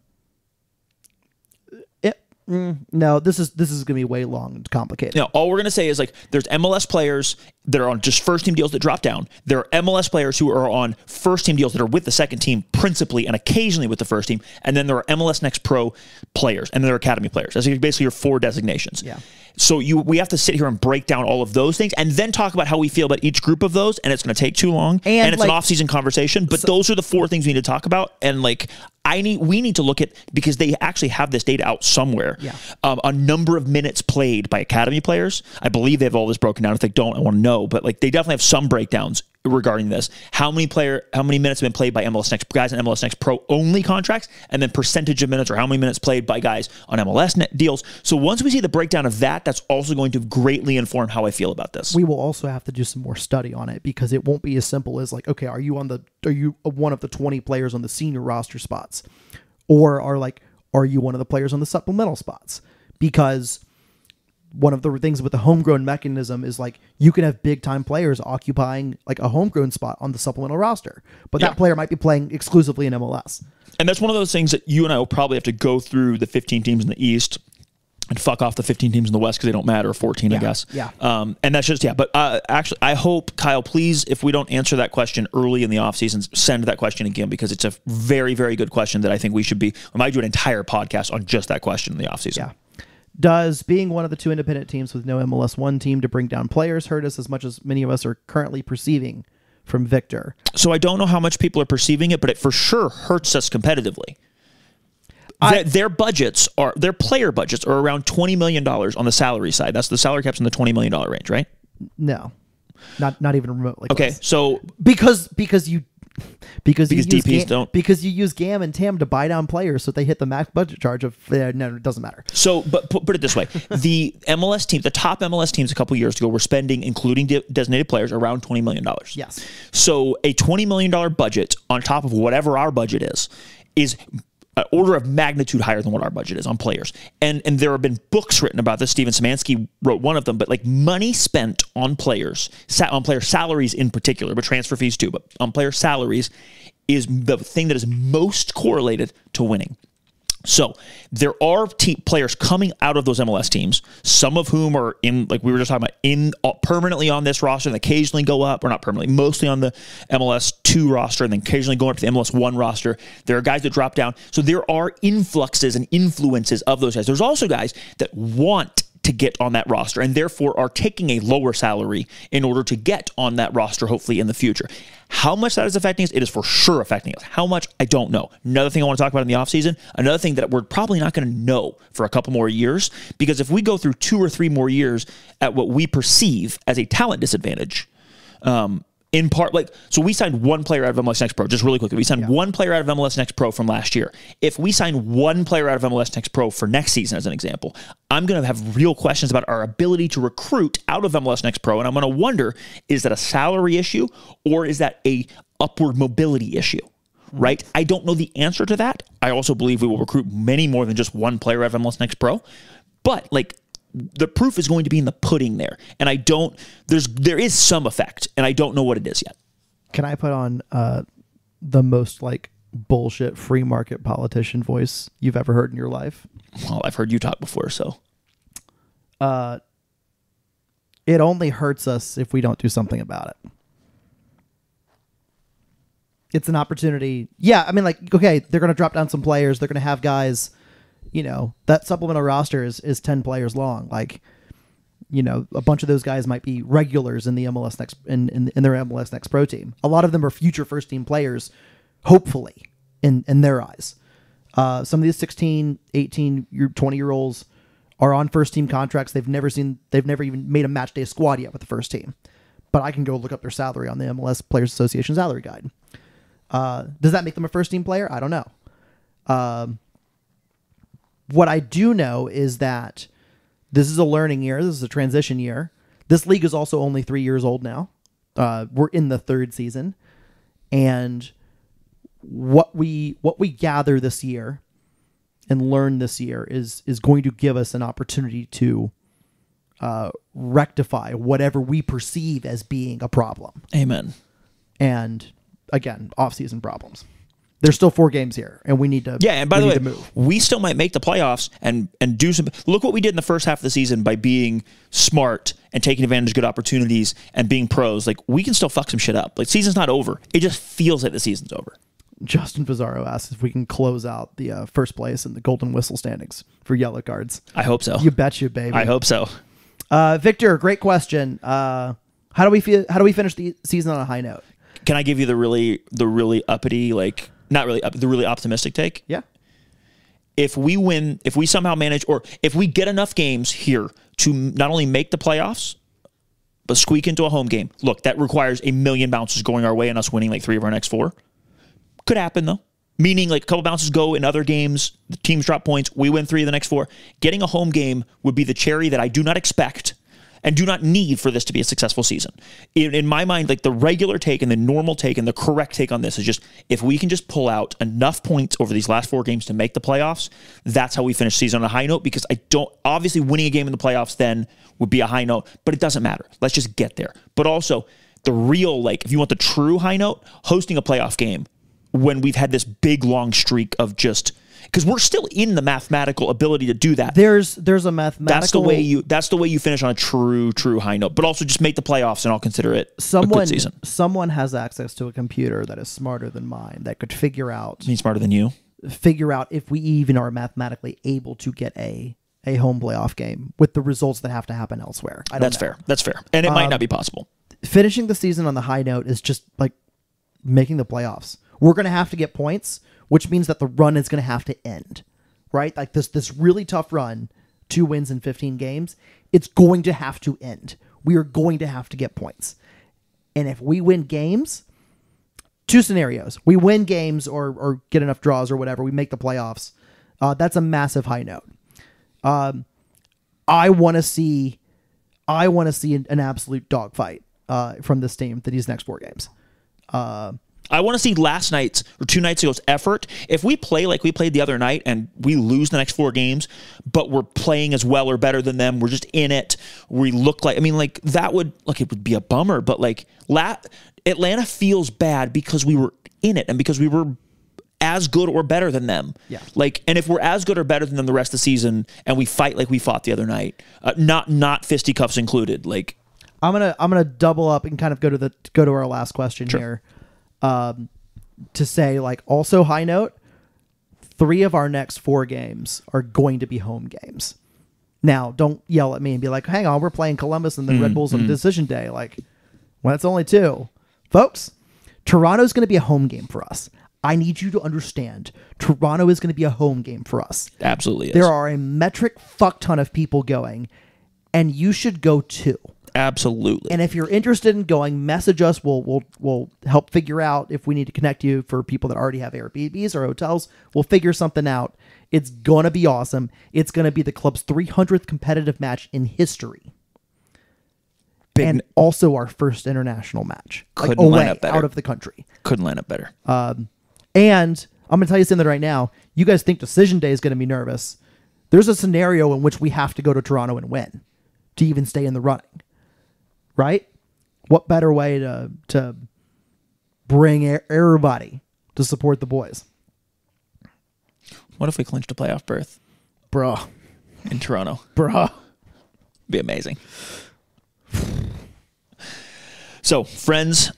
this is going to be way long and complicated. No, all we're going to say is like there's MLS players that are on just first team deals that drop down. There are MLS players who are on first team deals that are with the second team principally and occasionally with the first team. And then there are MLS Next Pro players and there are academy players. That's basically your 4 designations. Yeah. So we have to sit here and break down all of those things and then talk about how we feel about each group of those. And it's going to take too long. And it's like, an off-season conversation. But those are the 4 things we need to talk about. And like we need to look at, because they actually have this data out somewhere. Yeah. A number of minutes played by academy players. I believe they have all this broken down. If they don't, I want to know. But like they definitely have some breakdowns regarding this. How many minutes have been played by MLS Next guys and MLS Next Pro only contracts, and then percentage of minutes or how many minutes played by guys on MLS deals. So once we see the breakdown of that, that's also going to greatly inform how I feel about this. We will also have to do some more study on it because it won't be as simple as like, okay, are you one of the 20 players on the senior roster spots, or are you one of the players on the supplemental spots? Because one of the things with the homegrown mechanism is like you can have big time players occupying like a homegrown spot on the supplemental roster, but that player might be playing exclusively in MLS. And that's one of those things that you and I will probably have to go through the 15 teams in the East and fuck off the 15 teams in the West because they don't matter, 14, I guess. Yeah. And that's just, But actually, I hope, Kyle, please, if we don't answer that question early in the offseason, send that question again because it's a very, very good question that I think we might do an entire podcast on just that question in the offseason. Yeah. Does being one of the 2 independent teams with no MLS 1 team to bring down players hurt us as much as many of us are currently perceiving from Victor? So I don't know how much people are perceiving it, but it for sure hurts us competitively. Their player budgets are around $20 million on the salary side. That's the salary cap's in the $20 million range, right? No, not even remotely. Okay, close. so because you DPs don't, because you use GAM and TAM to buy down players so they hit the max budget charge of no, it doesn't matter. So, but put it this way: the MLS team, the top MLS teams a couple years ago were spending, including designated players, around $20 million. Yes. So a $20 million budget on top of whatever our budget is an order of magnitude higher than what our budget is on players. And there have been books written about this. Steven Szymanski wrote one of them, but like money spent on players, on player salaries in particular, but transfer fees too, but on player salaries is the thing that is most correlated to winning. So there are players coming out of those MLS teams, some of whom are in, like we were just talking about, permanently on this roster and occasionally go up, or not permanently, mostly on the MLS 2 roster and then occasionally going up to the MLS 1 roster. There are guys that drop down. So there are influxes and influences of those guys. There's also guys that want to get on that roster and therefore are taking a lower salary in order to get on that roster, hopefully in the future. How much that is affecting us, it is for sure affecting us. How much, I don't know. Another thing I want to talk about in the offseason, another thing that we're probably not going to know for a couple more years, because if we go through 2 or 3 more years at what we perceive as a talent disadvantage, in part, like, so we signed one player out of MLS Next Pro, just really quickly. We signed one player out of MLS Next Pro from last year. If we sign one player out of MLS Next Pro for next season, as an example, I'm going to have real questions about our ability to recruit out of MLS Next Pro. And I'm going to wonder, is that a salary issue or is that a upward mobility issue? Right? I don't know the answer to that. I also believe we will recruit many more than just one player out of MLS Next Pro. But, like, the proof is going to be in the pudding there. And there is some effect, and I don't know what it is yet. Can I put on the most like bullshit free market politician voice you've ever heard in your life? Well, I've heard you talk before, so. It only hurts us if we don't do something about it. It's an opportunity. Yeah, I mean, like, okay, they're going to drop down some players. They're going to have guys, you know, that supplemental roster is 10 players long. Like, you know, a bunch of those guys might be regulars in the MLS Next in their MLS Next Pro team. A lot of them are future first team players, hopefully, in their eyes. Some of these 16, 18, 20-year-olds are on first team contracts. They've never even made a match day squad yet with the first team. But I can go look up their salary on the MLS Players Association salary guide. Does that make them a first team player? I don't know. What I do know is that this is a learning year. This is a transition year. This league is also only 3 years old now. We're in the 3rd season. And what we gather this year and learn this year is going to give us an opportunity to rectify whatever we perceive as being a problem. Amen. And again, off-season problems. There's still 4 games here, and we need to. Yeah, and by the way, we still might make the playoffs and do some. Look what we did in the first half of the season by being smart and taking advantage of good opportunities and being pros. Like, we can still fuck some shit up. Like, season's not over. It just feels like the season's over. Justin Pizarro asks if we can close out the first place in the Golden Whistle standings for yellow cards. I hope so. You bet you, baby. I hope so. Victor, great question. How do we finish the season on a high note? Can I give you the really uppity, like, not really up, the really optimistic take? Yeah. If we win, if we somehow manage, or if we get enough games here to not only make the playoffs, but squeak into a home game. Look, that requires a million bounces going our way and us winning like 3 of our next 4. Could happen, though. Meaning, like, a couple bounces go in other games, the teams drop points, we win 3 of the next 4. Getting a home game would be the cherry that I do not expect and do not need for this to be a successful season. In my mind, like, the regular take and the normal take and the correct take on this is just, if we can just pull out enough points over these last 4 games to make the playoffs, that's how we finish the season on a high note, because obviously winning a game in the playoffs then would be a high note, but it doesn't matter. Let's just get there. But also, the real, like, if you want the true high note, hosting a playoff game when we've had this big, long streak of just... Because we're still in the mathematical ability to do that. There's a mathematical. That's the way you finish on a true high note. But also just make the playoffs, and I'll consider it a good season. Someone has access to a computer that is smarter than mine that could figure out. He's smarter than you. Figure out if we even are mathematically able to get a home playoff game with the results that have to happen elsewhere. That's fair. That's fair, and it might not be possible. Finishing the season on the high note is just like making the playoffs. We're going to have to get points, which means that the run is going to have to end. right? Like this really tough run, 2 wins in 15 games, it's going to have to end. We are going to have to get points. And if we win games, 2 scenarios. We win games or get enough draws or whatever. We make the playoffs. That's a massive high note. I want to see an absolute dogfight from this team for these next 4 games. I want to see last night's or 2 nights ago's effort. If we play like we played the other night and we lose the next 4 games, but we're playing as well or better than them, we're just in it. We look like, I mean, like that would, like it would be a bummer, but like Atlanta feels bad because we were in it and because we were as good or better than them. Yeah. Like, and if we're as good or better than them the rest of the season and we fight like we fought the other night, not fisticuffs included, like. I'm gonna double up and kind of go to our last question here. To say, like, also high note, 3 of our next 4 games are going to be home games. Now, don't yell at me and be like, hang on, we're playing Columbus and the Red Bulls on decision day. Like, well, it's only 2. Folks, Toronto's going to be a home game for us. I need you to understand, Toronto is going to be a home game for us. Absolutely is. There are a metric fuck ton of people going, and you should go too. Absolutely. And if you're interested in going, message us. We'll help figure out if we need to connect you for people that already have Airbnbs or hotels. We'll figure something out. It's going to be awesome. It's going to be the club's 300th competitive match in history. And also our first international match. Couldn't like, line away, up better. out of the country. Couldn't line up better. And I'm going to tell you something right now. You guys think decision day is going to be nervous. There's a scenario in which we have to go to Toronto and win to even stay in the running. Right? What better way to bring everybody to support the boys? What if we clinched a playoff berth? Bruh. In Toronto. Bruh. Be amazing. So, friends.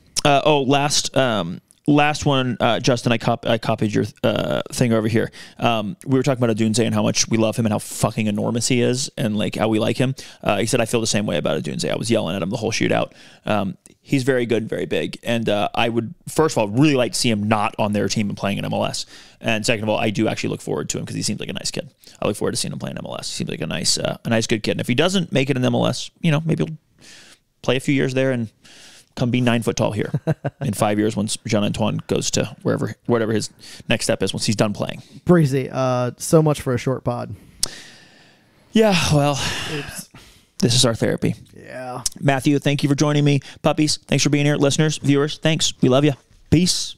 Last one, Justin, I copied your thing over here. We were talking about Adunze and how much we love him and how fucking enormous he is and like how we like him. He said, I feel the same way about Adunze. I was yelling at him the whole shootout. He's very good, very big. And I would, first of all, really like to see him not on their team and playing in MLS. And second of all, I do actually look forward to him because he seems like a nice kid. I look forward to seeing him play in MLS. He seems like a nice, good kid. And if he doesn't make it in MLS, maybe he'll play a few years there and come be 9 foot tall here in 5 years once Jean-Antoine goes to whatever his next step is once he's done playing. Breezy, so much for a short pod. Yeah, well, this is our therapy. Yeah. Matthew, thank you for joining me. Puppies, thanks for being here. Listeners, viewers, thanks. We love you. Peace.